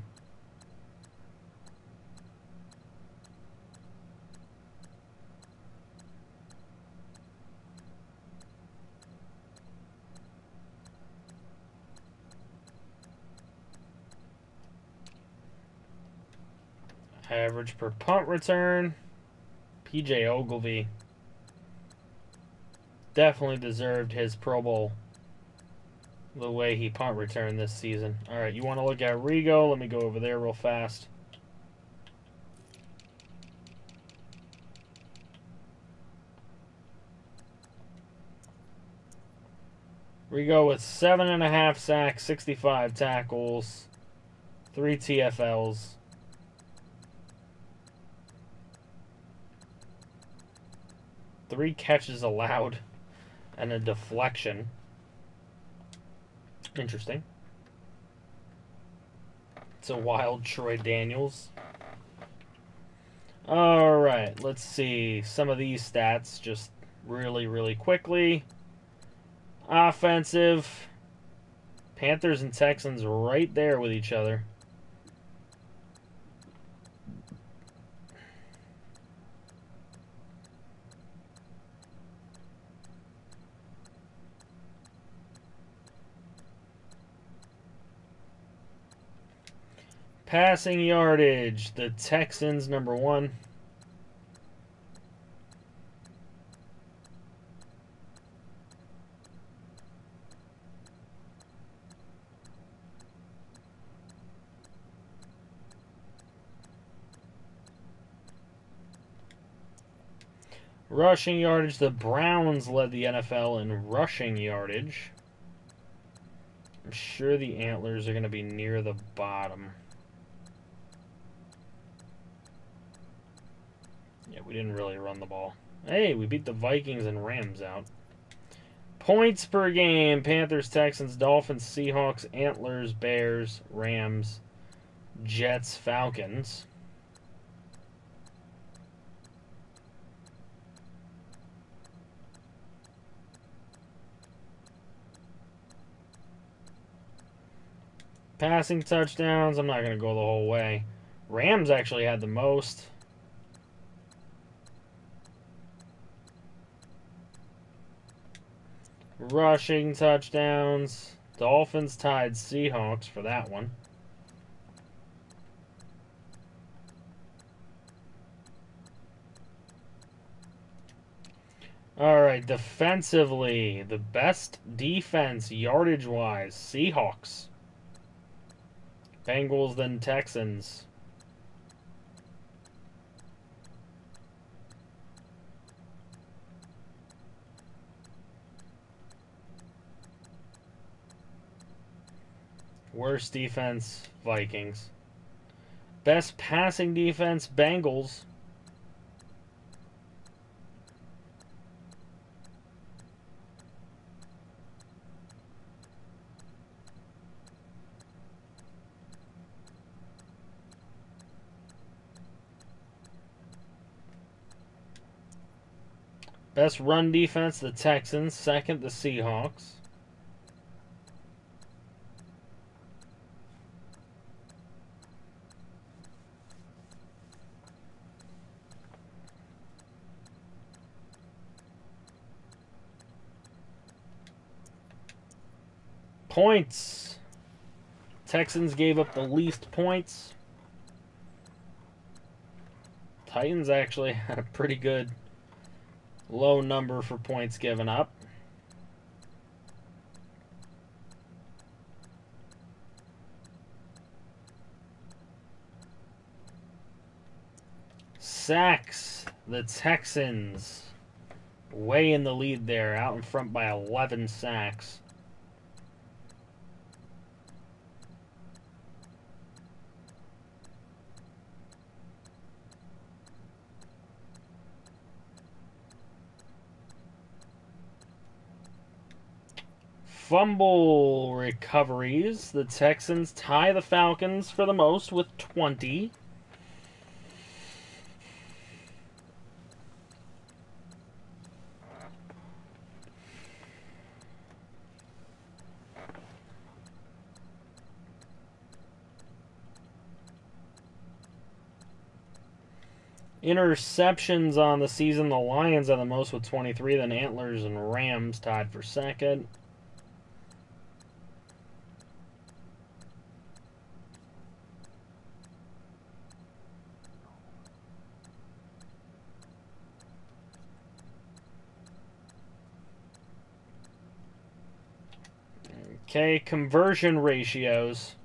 Average per punt return. PJ Ogilvy definitely deserved his Pro Bowl the way he punt returned this season. Alright, you want to look at Rigo? Let me go over there real fast. Rigo with 7.5 sacks, 65 tackles, 3 TFLs. Three catches allowed and a deflection. Interesting. It's a wild Troy Daniels. Alright, let's see some of these stats just really, really quickly. Offensive. Panthers and Texans right there with each other. Passing yardage, the Texans number 1. Rushing yardage, the Browns led the NFL in rushing yardage. I'm sure the Antlers are going to be near the bottom. Yeah, we didn't really run the ball. Hey, we beat the Vikings and Rams out. Points per game, Panthers, Texans, Dolphins, Seahawks, Antlers, Bears, Rams, Jets, Falcons. Passing touchdowns, I'm not going to go the whole way. Rams actually had the most. Rushing touchdowns. Dolphins tied Seahawks for that one. Alright, defensively, the best defense yardage-wise, Seahawks. Bengals, then Texans. Worst defense, Vikings. Best passing defense, Bengals. Best run defense, the Texans. Second, the Seahawks. Points. Texans gave up the least points. Titans actually had a pretty good low number for points given up. Sacks. The Texans way in the lead there, out in front by 11 sacks. Fumble recoveries. The Texans tie the Falcons for the most with 20. Interceptions on the season. The Lions have the most with 23. Then Antlers and Rams tied for second. Okay, conversion ratios.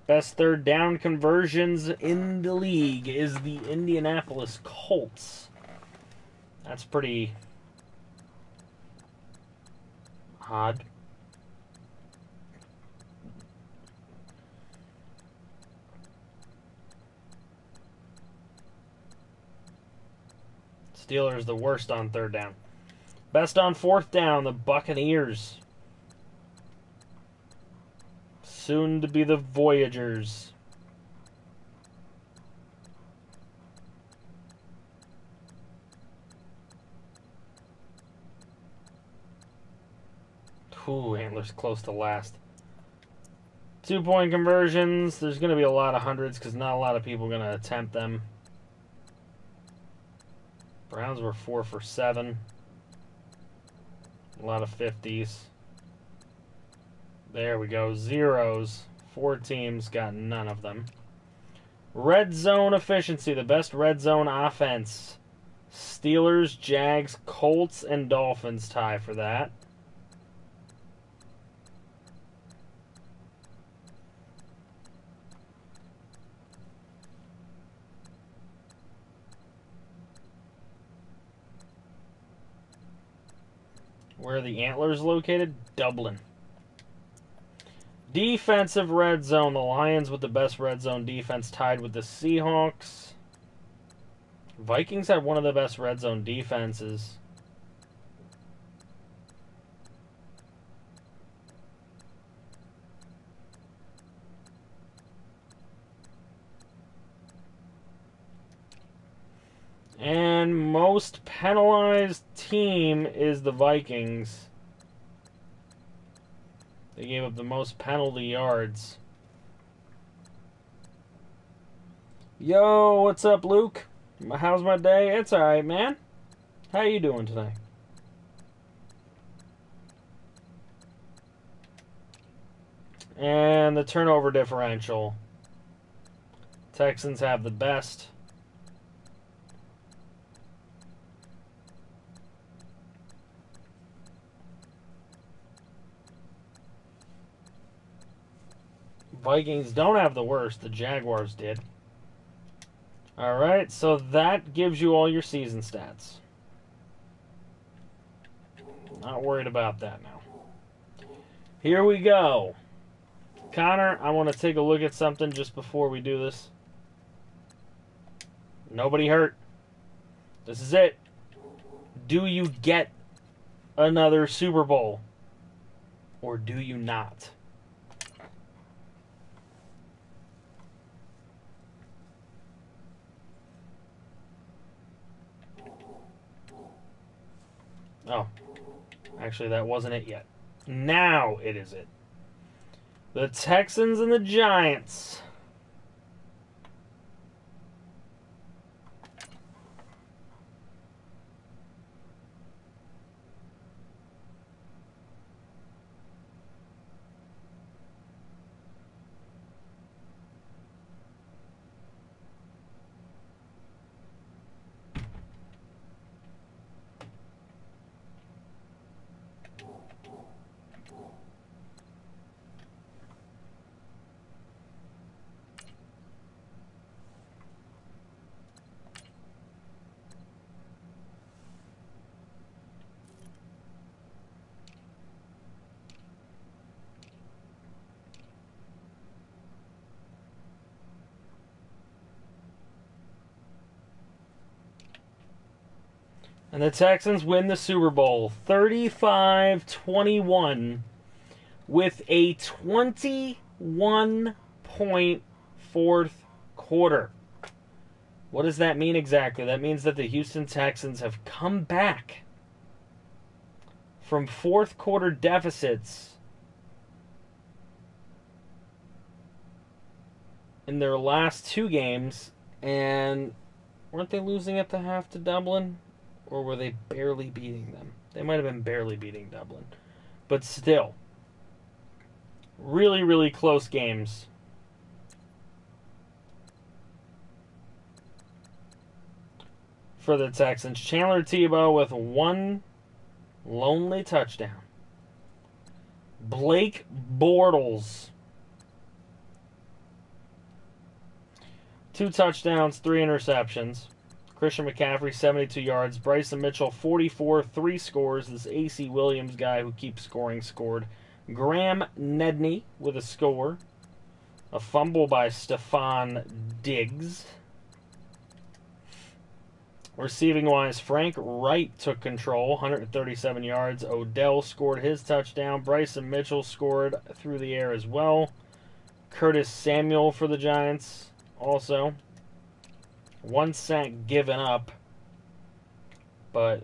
Best third down conversions in the league is the Indianapolis Colts. That's pretty odd. Steelers the worst on third down. Best on fourth down, the Buccaneers. Soon to be the Voyagers. Ooh, Antlers close to last. 2-point conversions. There's going to be a lot of hundreds because not a lot of people are going to attempt them. Browns were 4 for 7. A lot of 50s. There we go. Zeros. 4 teams got none of them. Red zone efficiency. The best red zone offense. Steelers, Jags, Colts, and Dolphins tie for that. Where are the Antlers located? Dublin. Defensive red zone. The Lions with the best red zone defense tied with the Seahawks. Vikings had one of the best red zone defenses. And most penalized team is the Vikings. They gave up the most penalty yards. Yo, what's up, Luke? How's my day? It's alright, man. How you doing today? And the turnover differential. Texans have the best. Vikings don't have the worst. The Jaguars did. Alright, so that gives you all your season stats. Not worried about that now. Here we go. Connor, I want to take a look at something just before we do this. Nobody hurt. This is it. Do you get another Super Bowl? Or do you not? Oh. Actually, that wasn't it yet. Now it is it. The Texans and the Giants. And the Texans win the Super Bowl 35-21 with a 21-point fourth quarter. What does that mean exactly? That means that the Houston Texans have come back from fourth quarter deficits in their last two games, and weren't they losing at the half to Dublin? Or were they barely beating them? They might have been barely beating Dublin. But still, really, really close games. For the Texans. Chandler Tebow with one lonely touchdown. Blake Bortles, 2 touchdowns, 3 interceptions. Christian McCaffrey, 72 yards. Bryson Mitchell, 44, 3 scores. This AC Williams guy who keeps scoring scored. Graham Nedney with a score. A fumble by Stephon Diggs. Receiving-wise, Frank Wright took control, 137 yards. Odell scored his touchdown. Bryson Mitchell scored through the air as well. Curtis Samuel for the Giants also. 1 sack given up, but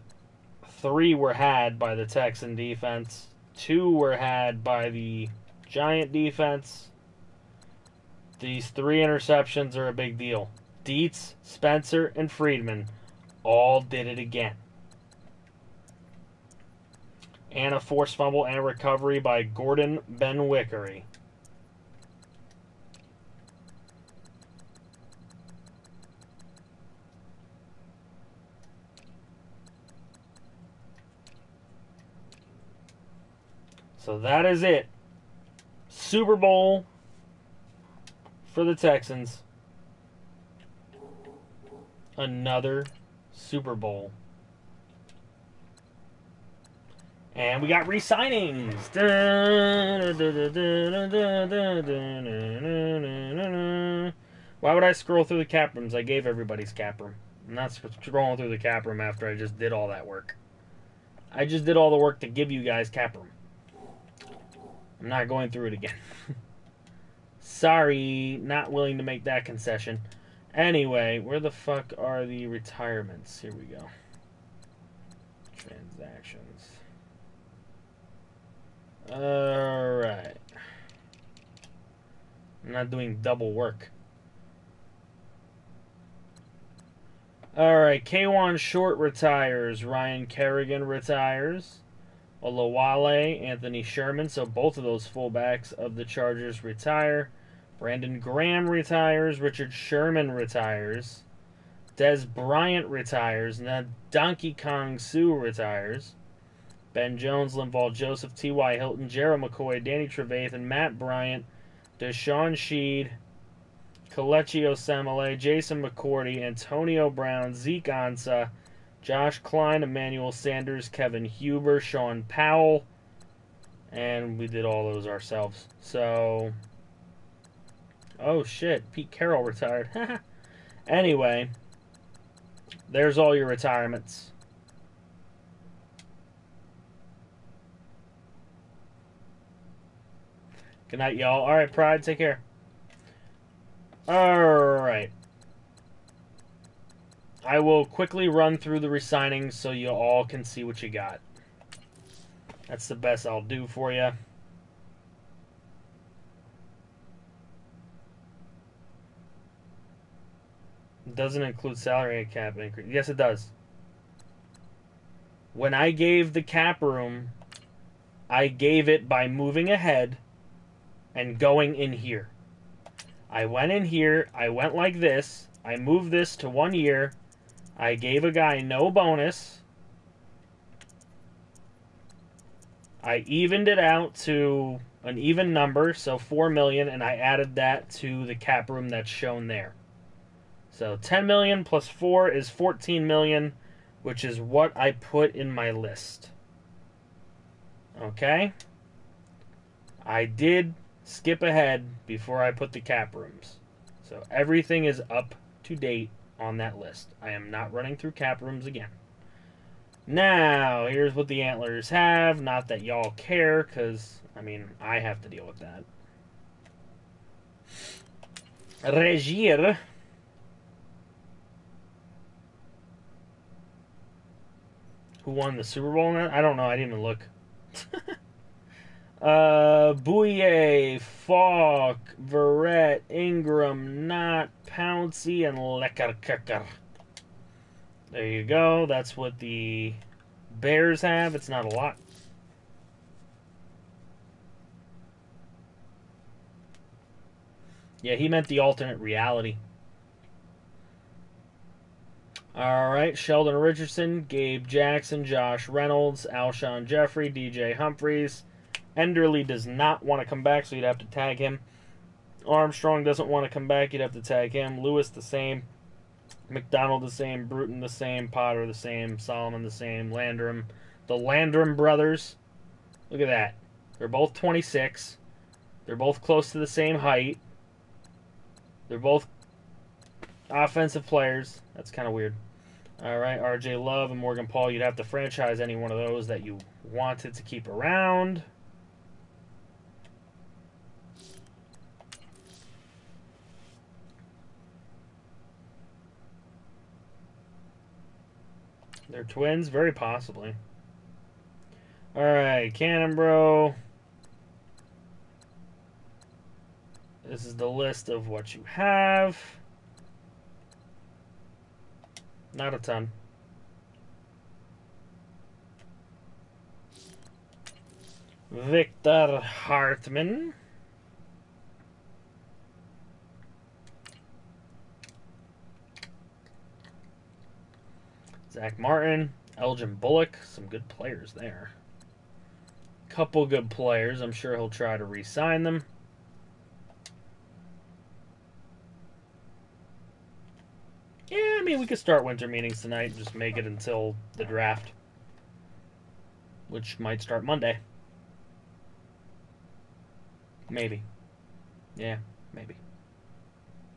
3 were had by the Texan defense. 2 were had by the Giant defense. These 3 interceptions are a big deal. Dietz, Spencer, and Friedman all did it again. And a forced fumble and recovery by Gordon Benwickery. So that is it. Super Bowl for the Texans. Another Super Bowl. And we got re-signings. Why would I scroll through the cap rooms? I gave everybody's cap room. I'm not scrolling through the cap room after I just did all that work. I just did all the work to give you guys cap room. I'm not going through it again. Sorry, not willing to make that concession. Anyway, where the fuck are the retirements? Here we go. Transactions. Alright. I'm not doing double work. Alright, K1 Short retires. Ryan Kerrigan retires. Olawale, Anthony Sherman, so both of those fullbacks of the Chargers retire. Brandon Graham retires. Richard Sherman retires. Des Bryant retires. Now Donkey Kong Sue retires. Ben Jones, Linval Joseph, T.Y. Hilton, Gerald McCoy, Danny Trevathan, Matt Bryant, Deshaun Sheed, Kelechi Osemele, Jason McCourty, Antonio Brown, Zeke Ansah, Josh Klein, Emmanuel Sanders, Kevin Huber, Sean Powell, and we did all those ourselves. So Oh shit, Pete Carroll retired. Anyway, there's all your retirements. Good night, y'all. Alright, Pride, take care. Alright. I will quickly run through the resignings so you all can see what you got. That's the best I'll do for you. Doesn't include salary cap increase. Yes, it does. When I gave the cap room, I gave it by moving ahead and going in here. I went in here, I went like this, I moved this to 1 year, I gave a guy no bonus, I evened it out to an even number, so 4 million, and I added that to the cap room that's shown there. So 10 million plus 4 is 14 million, which is what I put in my list. Okay? I did skip ahead before I put the cap rooms. So everything is up to date on that list. I am not running through cap rooms again. Now, here's what the Antlers have. Not that y'all care, because, I mean, I have to deal with that. Regier. Who won the Super Bowl in that? I don't know. I didn't even look. Bouye, Falk, Verrett, Ingram, Knott, Pouncey, and Leckerkucker. There you go. That's what the Bears have. It's not a lot. Yeah, he meant the alternate reality. Alright, Sheldon Richardson, Gabe Jackson, Josh Reynolds, Alshon Jeffrey, DJ Humphries. Enderly does not want to come back, so you'd have to tag him. Armstrong doesn't want to come back, you'd have to tag him. Lewis the same. McDonald the same. Bruton the same. Potter the same. Solomon the same. Landrum. The Landrum brothers. Look at that. They're both 26. They're both close to the same height. They're both offensive players. That's kind of weird. All right, RJ Love and Morgan Paul. You'd have to franchise any one of those that you wanted to keep around. They're twins? Very possibly. All right, Cannon Bro. This is the list of what you have. Not a ton. Victor Hartman. Zach Martin. Elgin Bullock. Some good players there. Couple good players. I'm sure he'll try to re-sign them. Yeah, I mean, we could start winter meetings tonight and just make it until the draft, which might start Monday. Maybe. Yeah, maybe.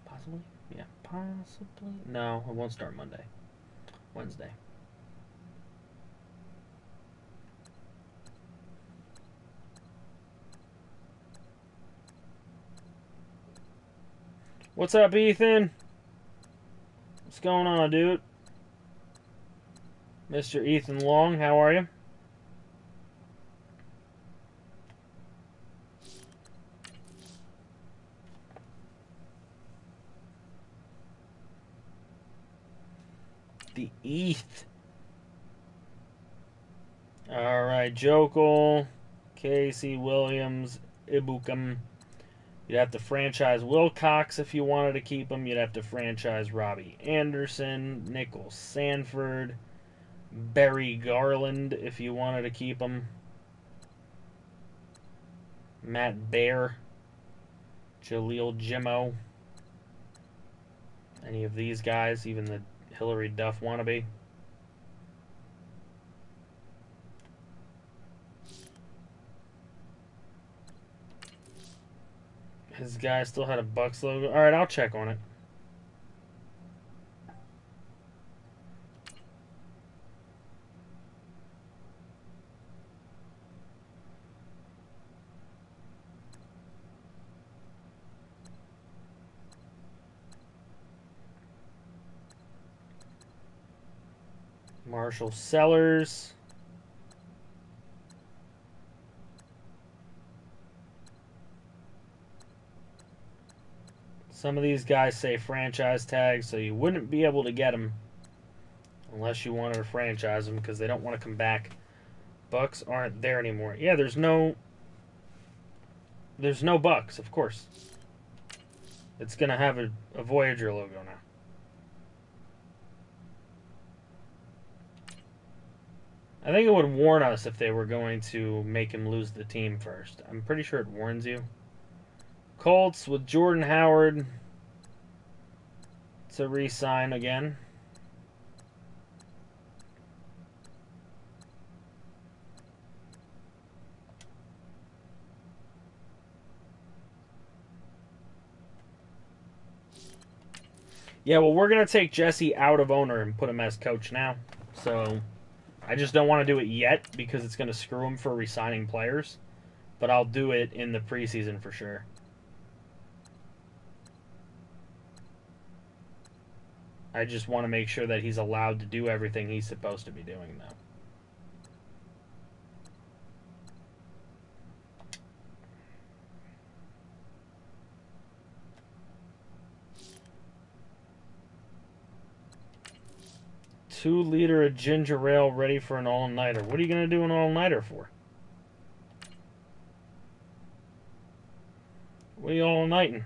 Possibly? Yeah, possibly. No, it won't start Monday. Wednesday. What's up, Ethan? What's going on, dude? Mr. Ethan Long, how are you? The ETH. Alright, Jokel, Casey Williams, Ibukum. You'd have to franchise Wilcox if you wanted to keep him. You'd have to franchise Robbie Anderson, Nickel Sanford, Barry Garland if you wanted to keep him. Matt Baer, Jaleel Jimmo. Any of these guys, even the Hillary Duff wannabe. His guy still had a Bucks logo. All right, I'll check on it. Marshall Sellers. Some of these guys say franchise tags, so you wouldn't be able to get them unless you wanted to franchise them because they don't want to come back. Bucks aren't there anymore. Yeah, there's no Bucks, of course. It's gonna have a Voyager logo now. I think it would warn us if they were going to make him lose the team first. I'm pretty sure it warns you. Colts with Jordan Howard to re-sign again. Yeah, well, we're going to take Jesse out of owner and put him as coach now. So I just don't want to do it yet because it's going to screw him for re-signing players. But I'll do it in the preseason for sure. I just want to make sure that he's allowed to do everything he's supposed to be doing, though. Two-liter of ginger ale ready for an all-nighter. What are you going to do an all-nighter for? What are you all-nighting?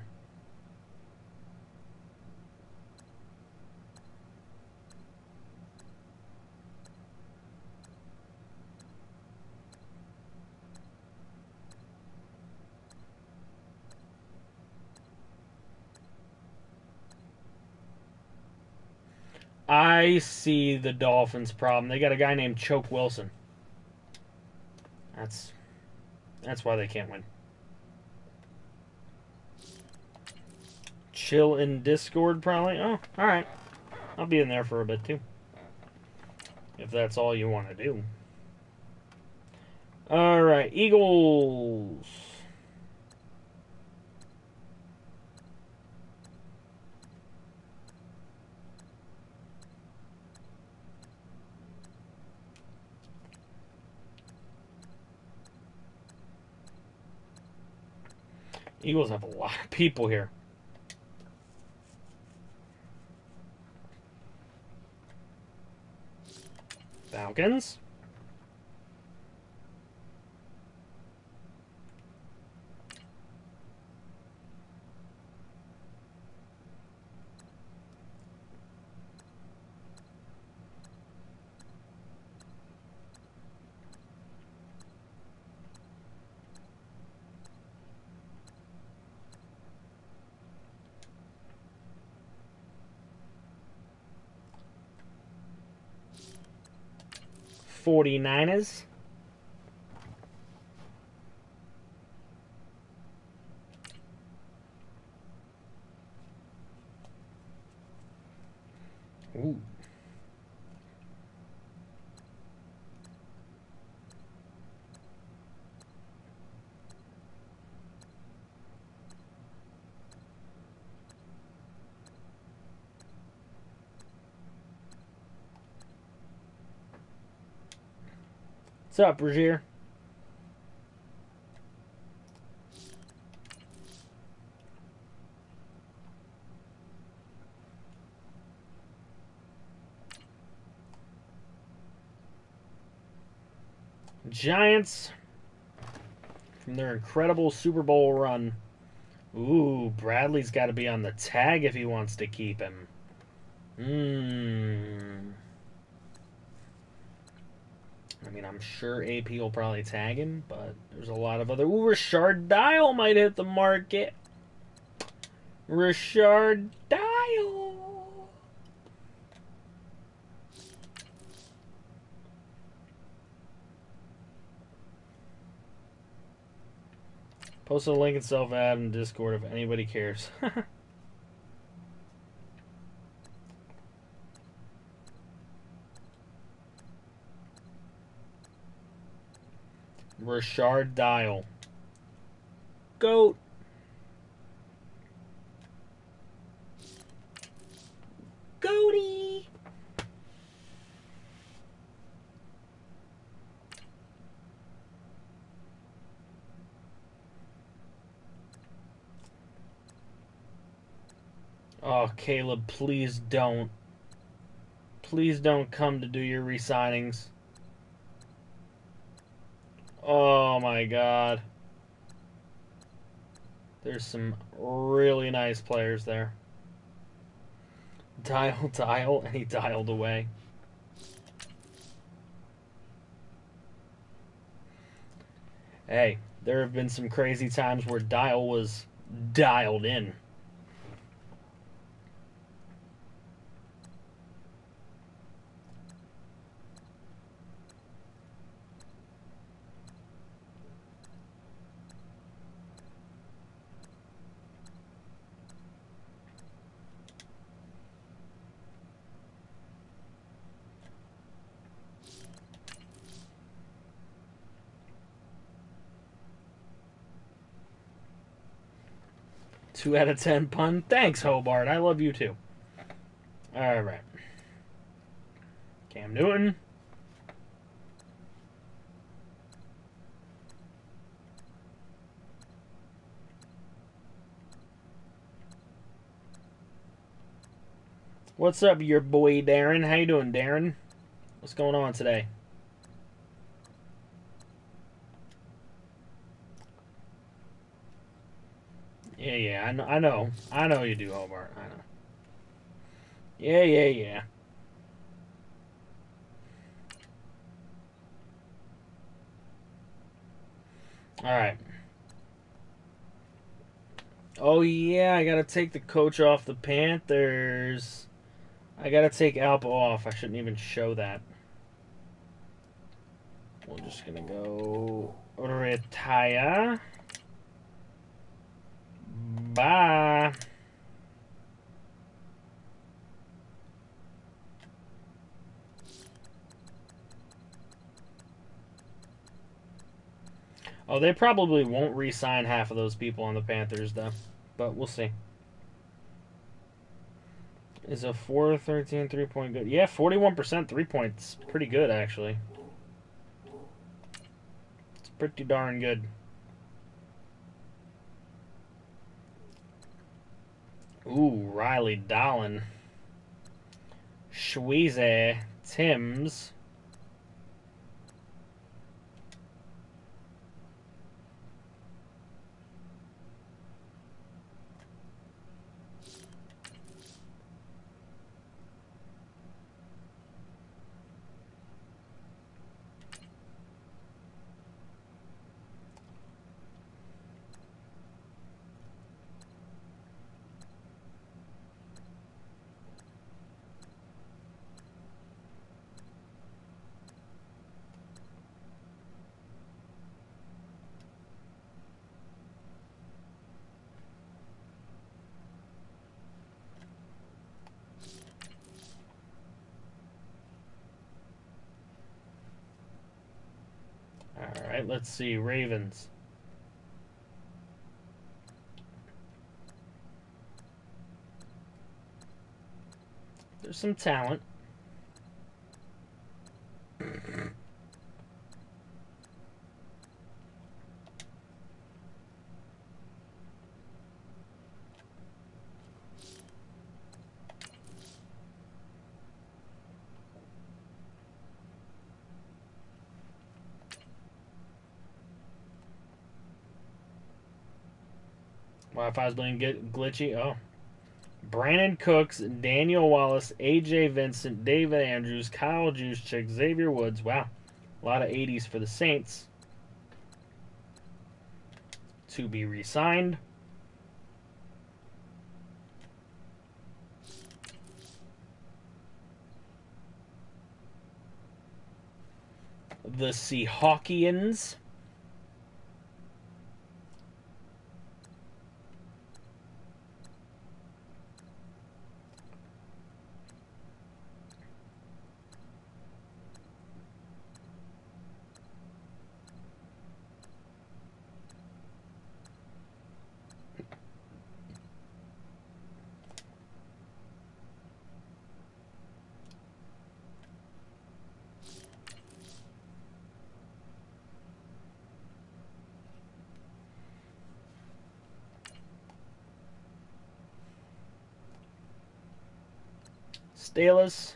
I see the Dolphins' problem. They got a guy named Choke Wilson. That's why they can't win. Chill in Discord, probably. Oh, all right. I'll be in there for a bit too, if that's all you want to do. All right, Eagles. Eagles have a lot of people here. Falcons. '49ers. Ooh. What's up, Rogier? Giants from their incredible Super Bowl run. Ooh, Bradley's got to be on the tag if he wants to keep him. I mean, I'm sure AP will probably tag him, but there's a lot of other... Ooh, Richard Dial might hit the market. Richard Dial. Post a link and self-ad in Discord if anybody cares. Rashard Dial. Goat. Goaty. Oh, Caleb, please don't. Please don't come to do your re-signings. Oh my god. There's some really nice players there. Dial, and he dialed away. Hey, there have been some crazy times where Dial was dialed in. Two out of 10 pun. Thanks, Hobart. I love you too. All right. Cam Newton. What's up, your boy Darren? How you doing, Darren? What's going on today? Yeah, I know you do, Hobart. I know. Yeah. All right. Oh yeah, I gotta take the coach off the Panthers. I gotta take Alpa off. I shouldn't even show that. We're just gonna go retire. Bye. Oh, they probably won't re-sign half of those people on the Panthers, though. But we'll see. Is a 4-13 3-point good? Yeah, 41% 3 points. Pretty good, actually. It's pretty darn good. Ooh, Riley Dolan. Schweeze. Timms. All right, let's see. Ravens. There's some talent. Wi-Fi's being glitchy. Oh. Brandon Cooks, Daniel Wallace, AJ Vincent, David Andrews, Kyle Juszczyk, Xavier Woods. Wow. A lot of 80s for the Saints. To be re-signed. The Seahawkians. Steelers.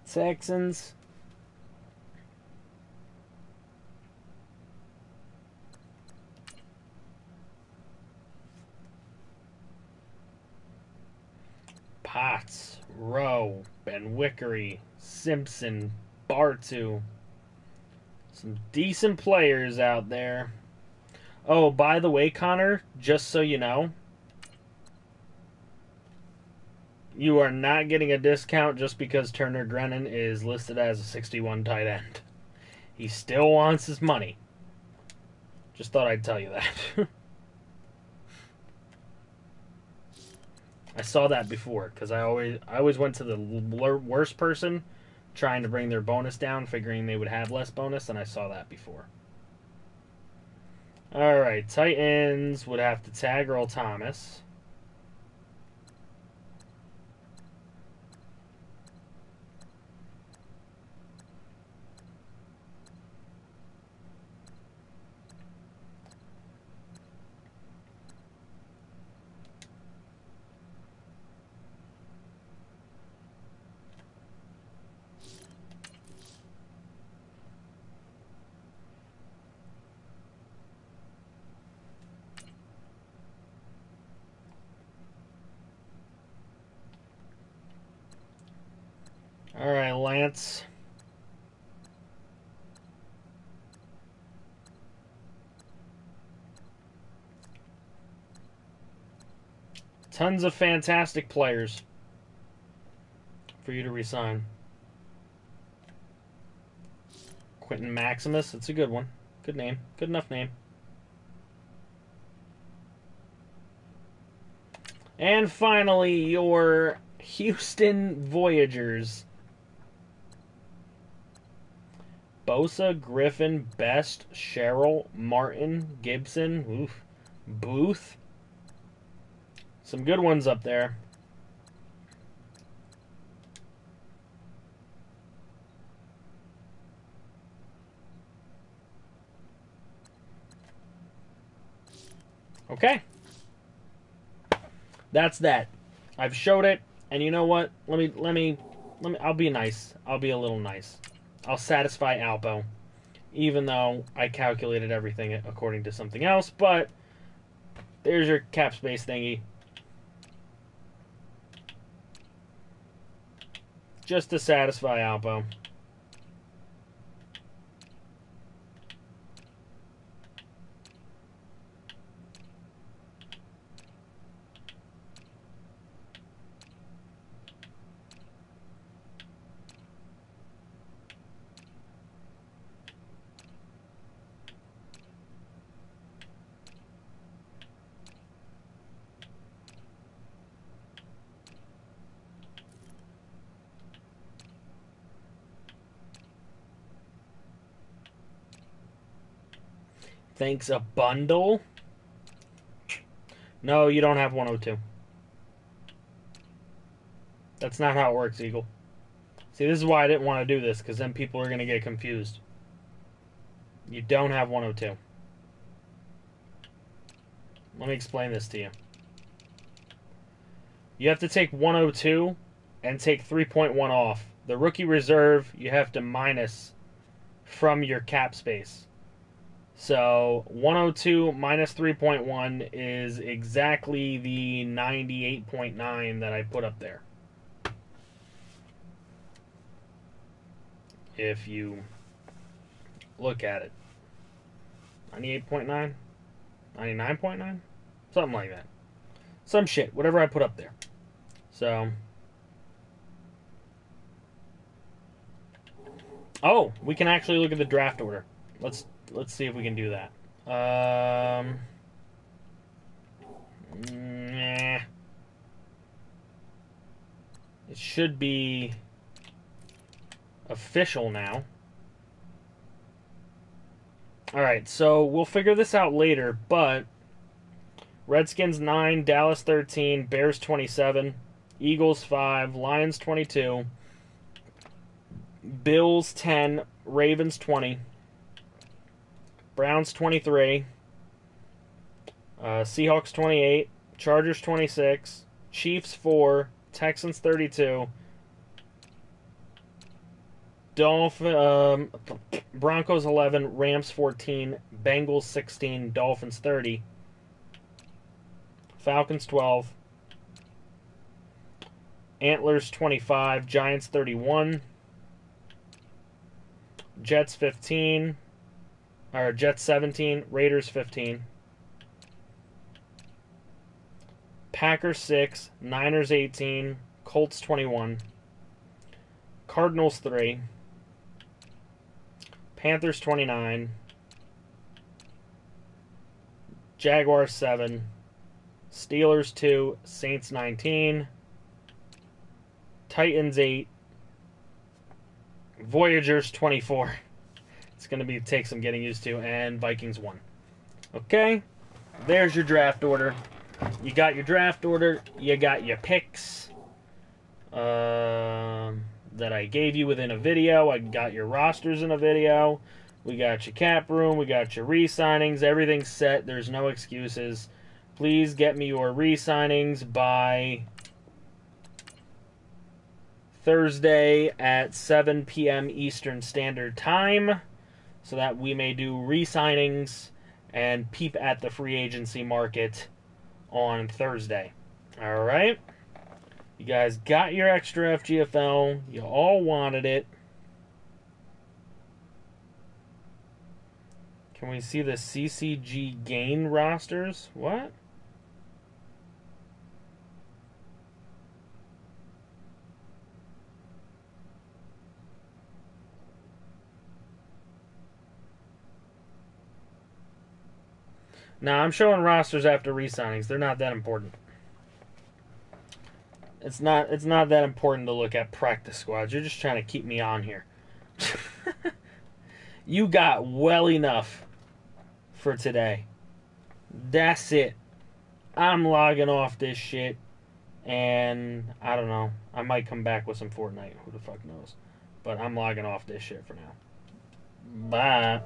Texans. Potts, Rowe, Ben Wickery, Simpson, Bartu. Some decent players out there. Oh, by the way, Connor, just so you know, you are not getting a discount just because Turner Grennan is listed as a 61 tight end. He still wants his money. Just thought I'd tell you that. I saw that before because I always went to the worst person trying to bring their bonus down, figuring they would have less bonus, and I saw that before. All right, Titans would have to tag Earl Thomas. All right, Lance. Tons of fantastic players for you to resign. Quentin Maximus, it's a good one. Good name. Good enough name. And finally, your Houston Voyagers. Bosa, Griffin, Best, Sherrill, Martin, Gibson, Booth. Some good ones up there. Okay. That's that. I've showed it, and you know what? Let me I'll be nice. I'll be a little nice. I'll satisfy Alpo, even though I calculated everything according to something else, but there's your cap space thingy. Just to satisfy Alpo. Thanks a bundle? No, you don't have 102. That's not how it works, Eagle. See, this is why I didn't want to do this, because then people are going to get confused. You don't have 102. Let me explain this to you. You have to take 102 and take 3.1 off. The rookie reserve, you have to minus from your cap space. So 102 minus 3.1 is exactly the 98.9 that I put up there. If you look at it. 98.9? 99.9? Something like that. Some shit. Whatever I put up there. So. Oh, we can actually look at the draft order. Let's see if we can do that. Nah. It should be official now. All right, so we'll figure this out later, but Redskins 9, Dallas 13, Bears 27, Eagles 5, Lions 22, Bills 10, Ravens 20, Browns 23, Seahawks 28, Chargers 26, Chiefs 4, Texans 32, Broncos 11, Rams 14, Bengals 16, Dolphins 30, Falcons 12, Antlers 25, Giants 31, Jets 15, or Jets 17, Raiders 15, Packers 6, Niners 18, Colts 21, Cardinals 3, Panthers 29, Jaguars 7, Steelers 2, Saints 19, Titans 8, Voyagers 24. It's going to take some getting used to, and Vikings 1. Okay, there's your draft order. You got your draft order. You got your picks that I gave you within a video. I got your rosters in a video. We got your cap room. We got your re-signings. Everything's set. There's no excuses. Please get me your re-signings by Thursday at 7 p.m. Eastern Standard Time so that we may do re-signings and peep at the free agency market on Thursday. All right? You guys got your extra FGFL. You all wanted it. Can we see the CCG gain rosters? What? Now, I'm showing rosters after re-signings. They're not that important. It's not that important to look at practice squads. You're just trying to keep me on here. You got well enough for today. That's it. I'm logging off this shit. And I don't know. I might come back with some Fortnite. Who the fuck knows? But I'm logging off this shit for now. Bye.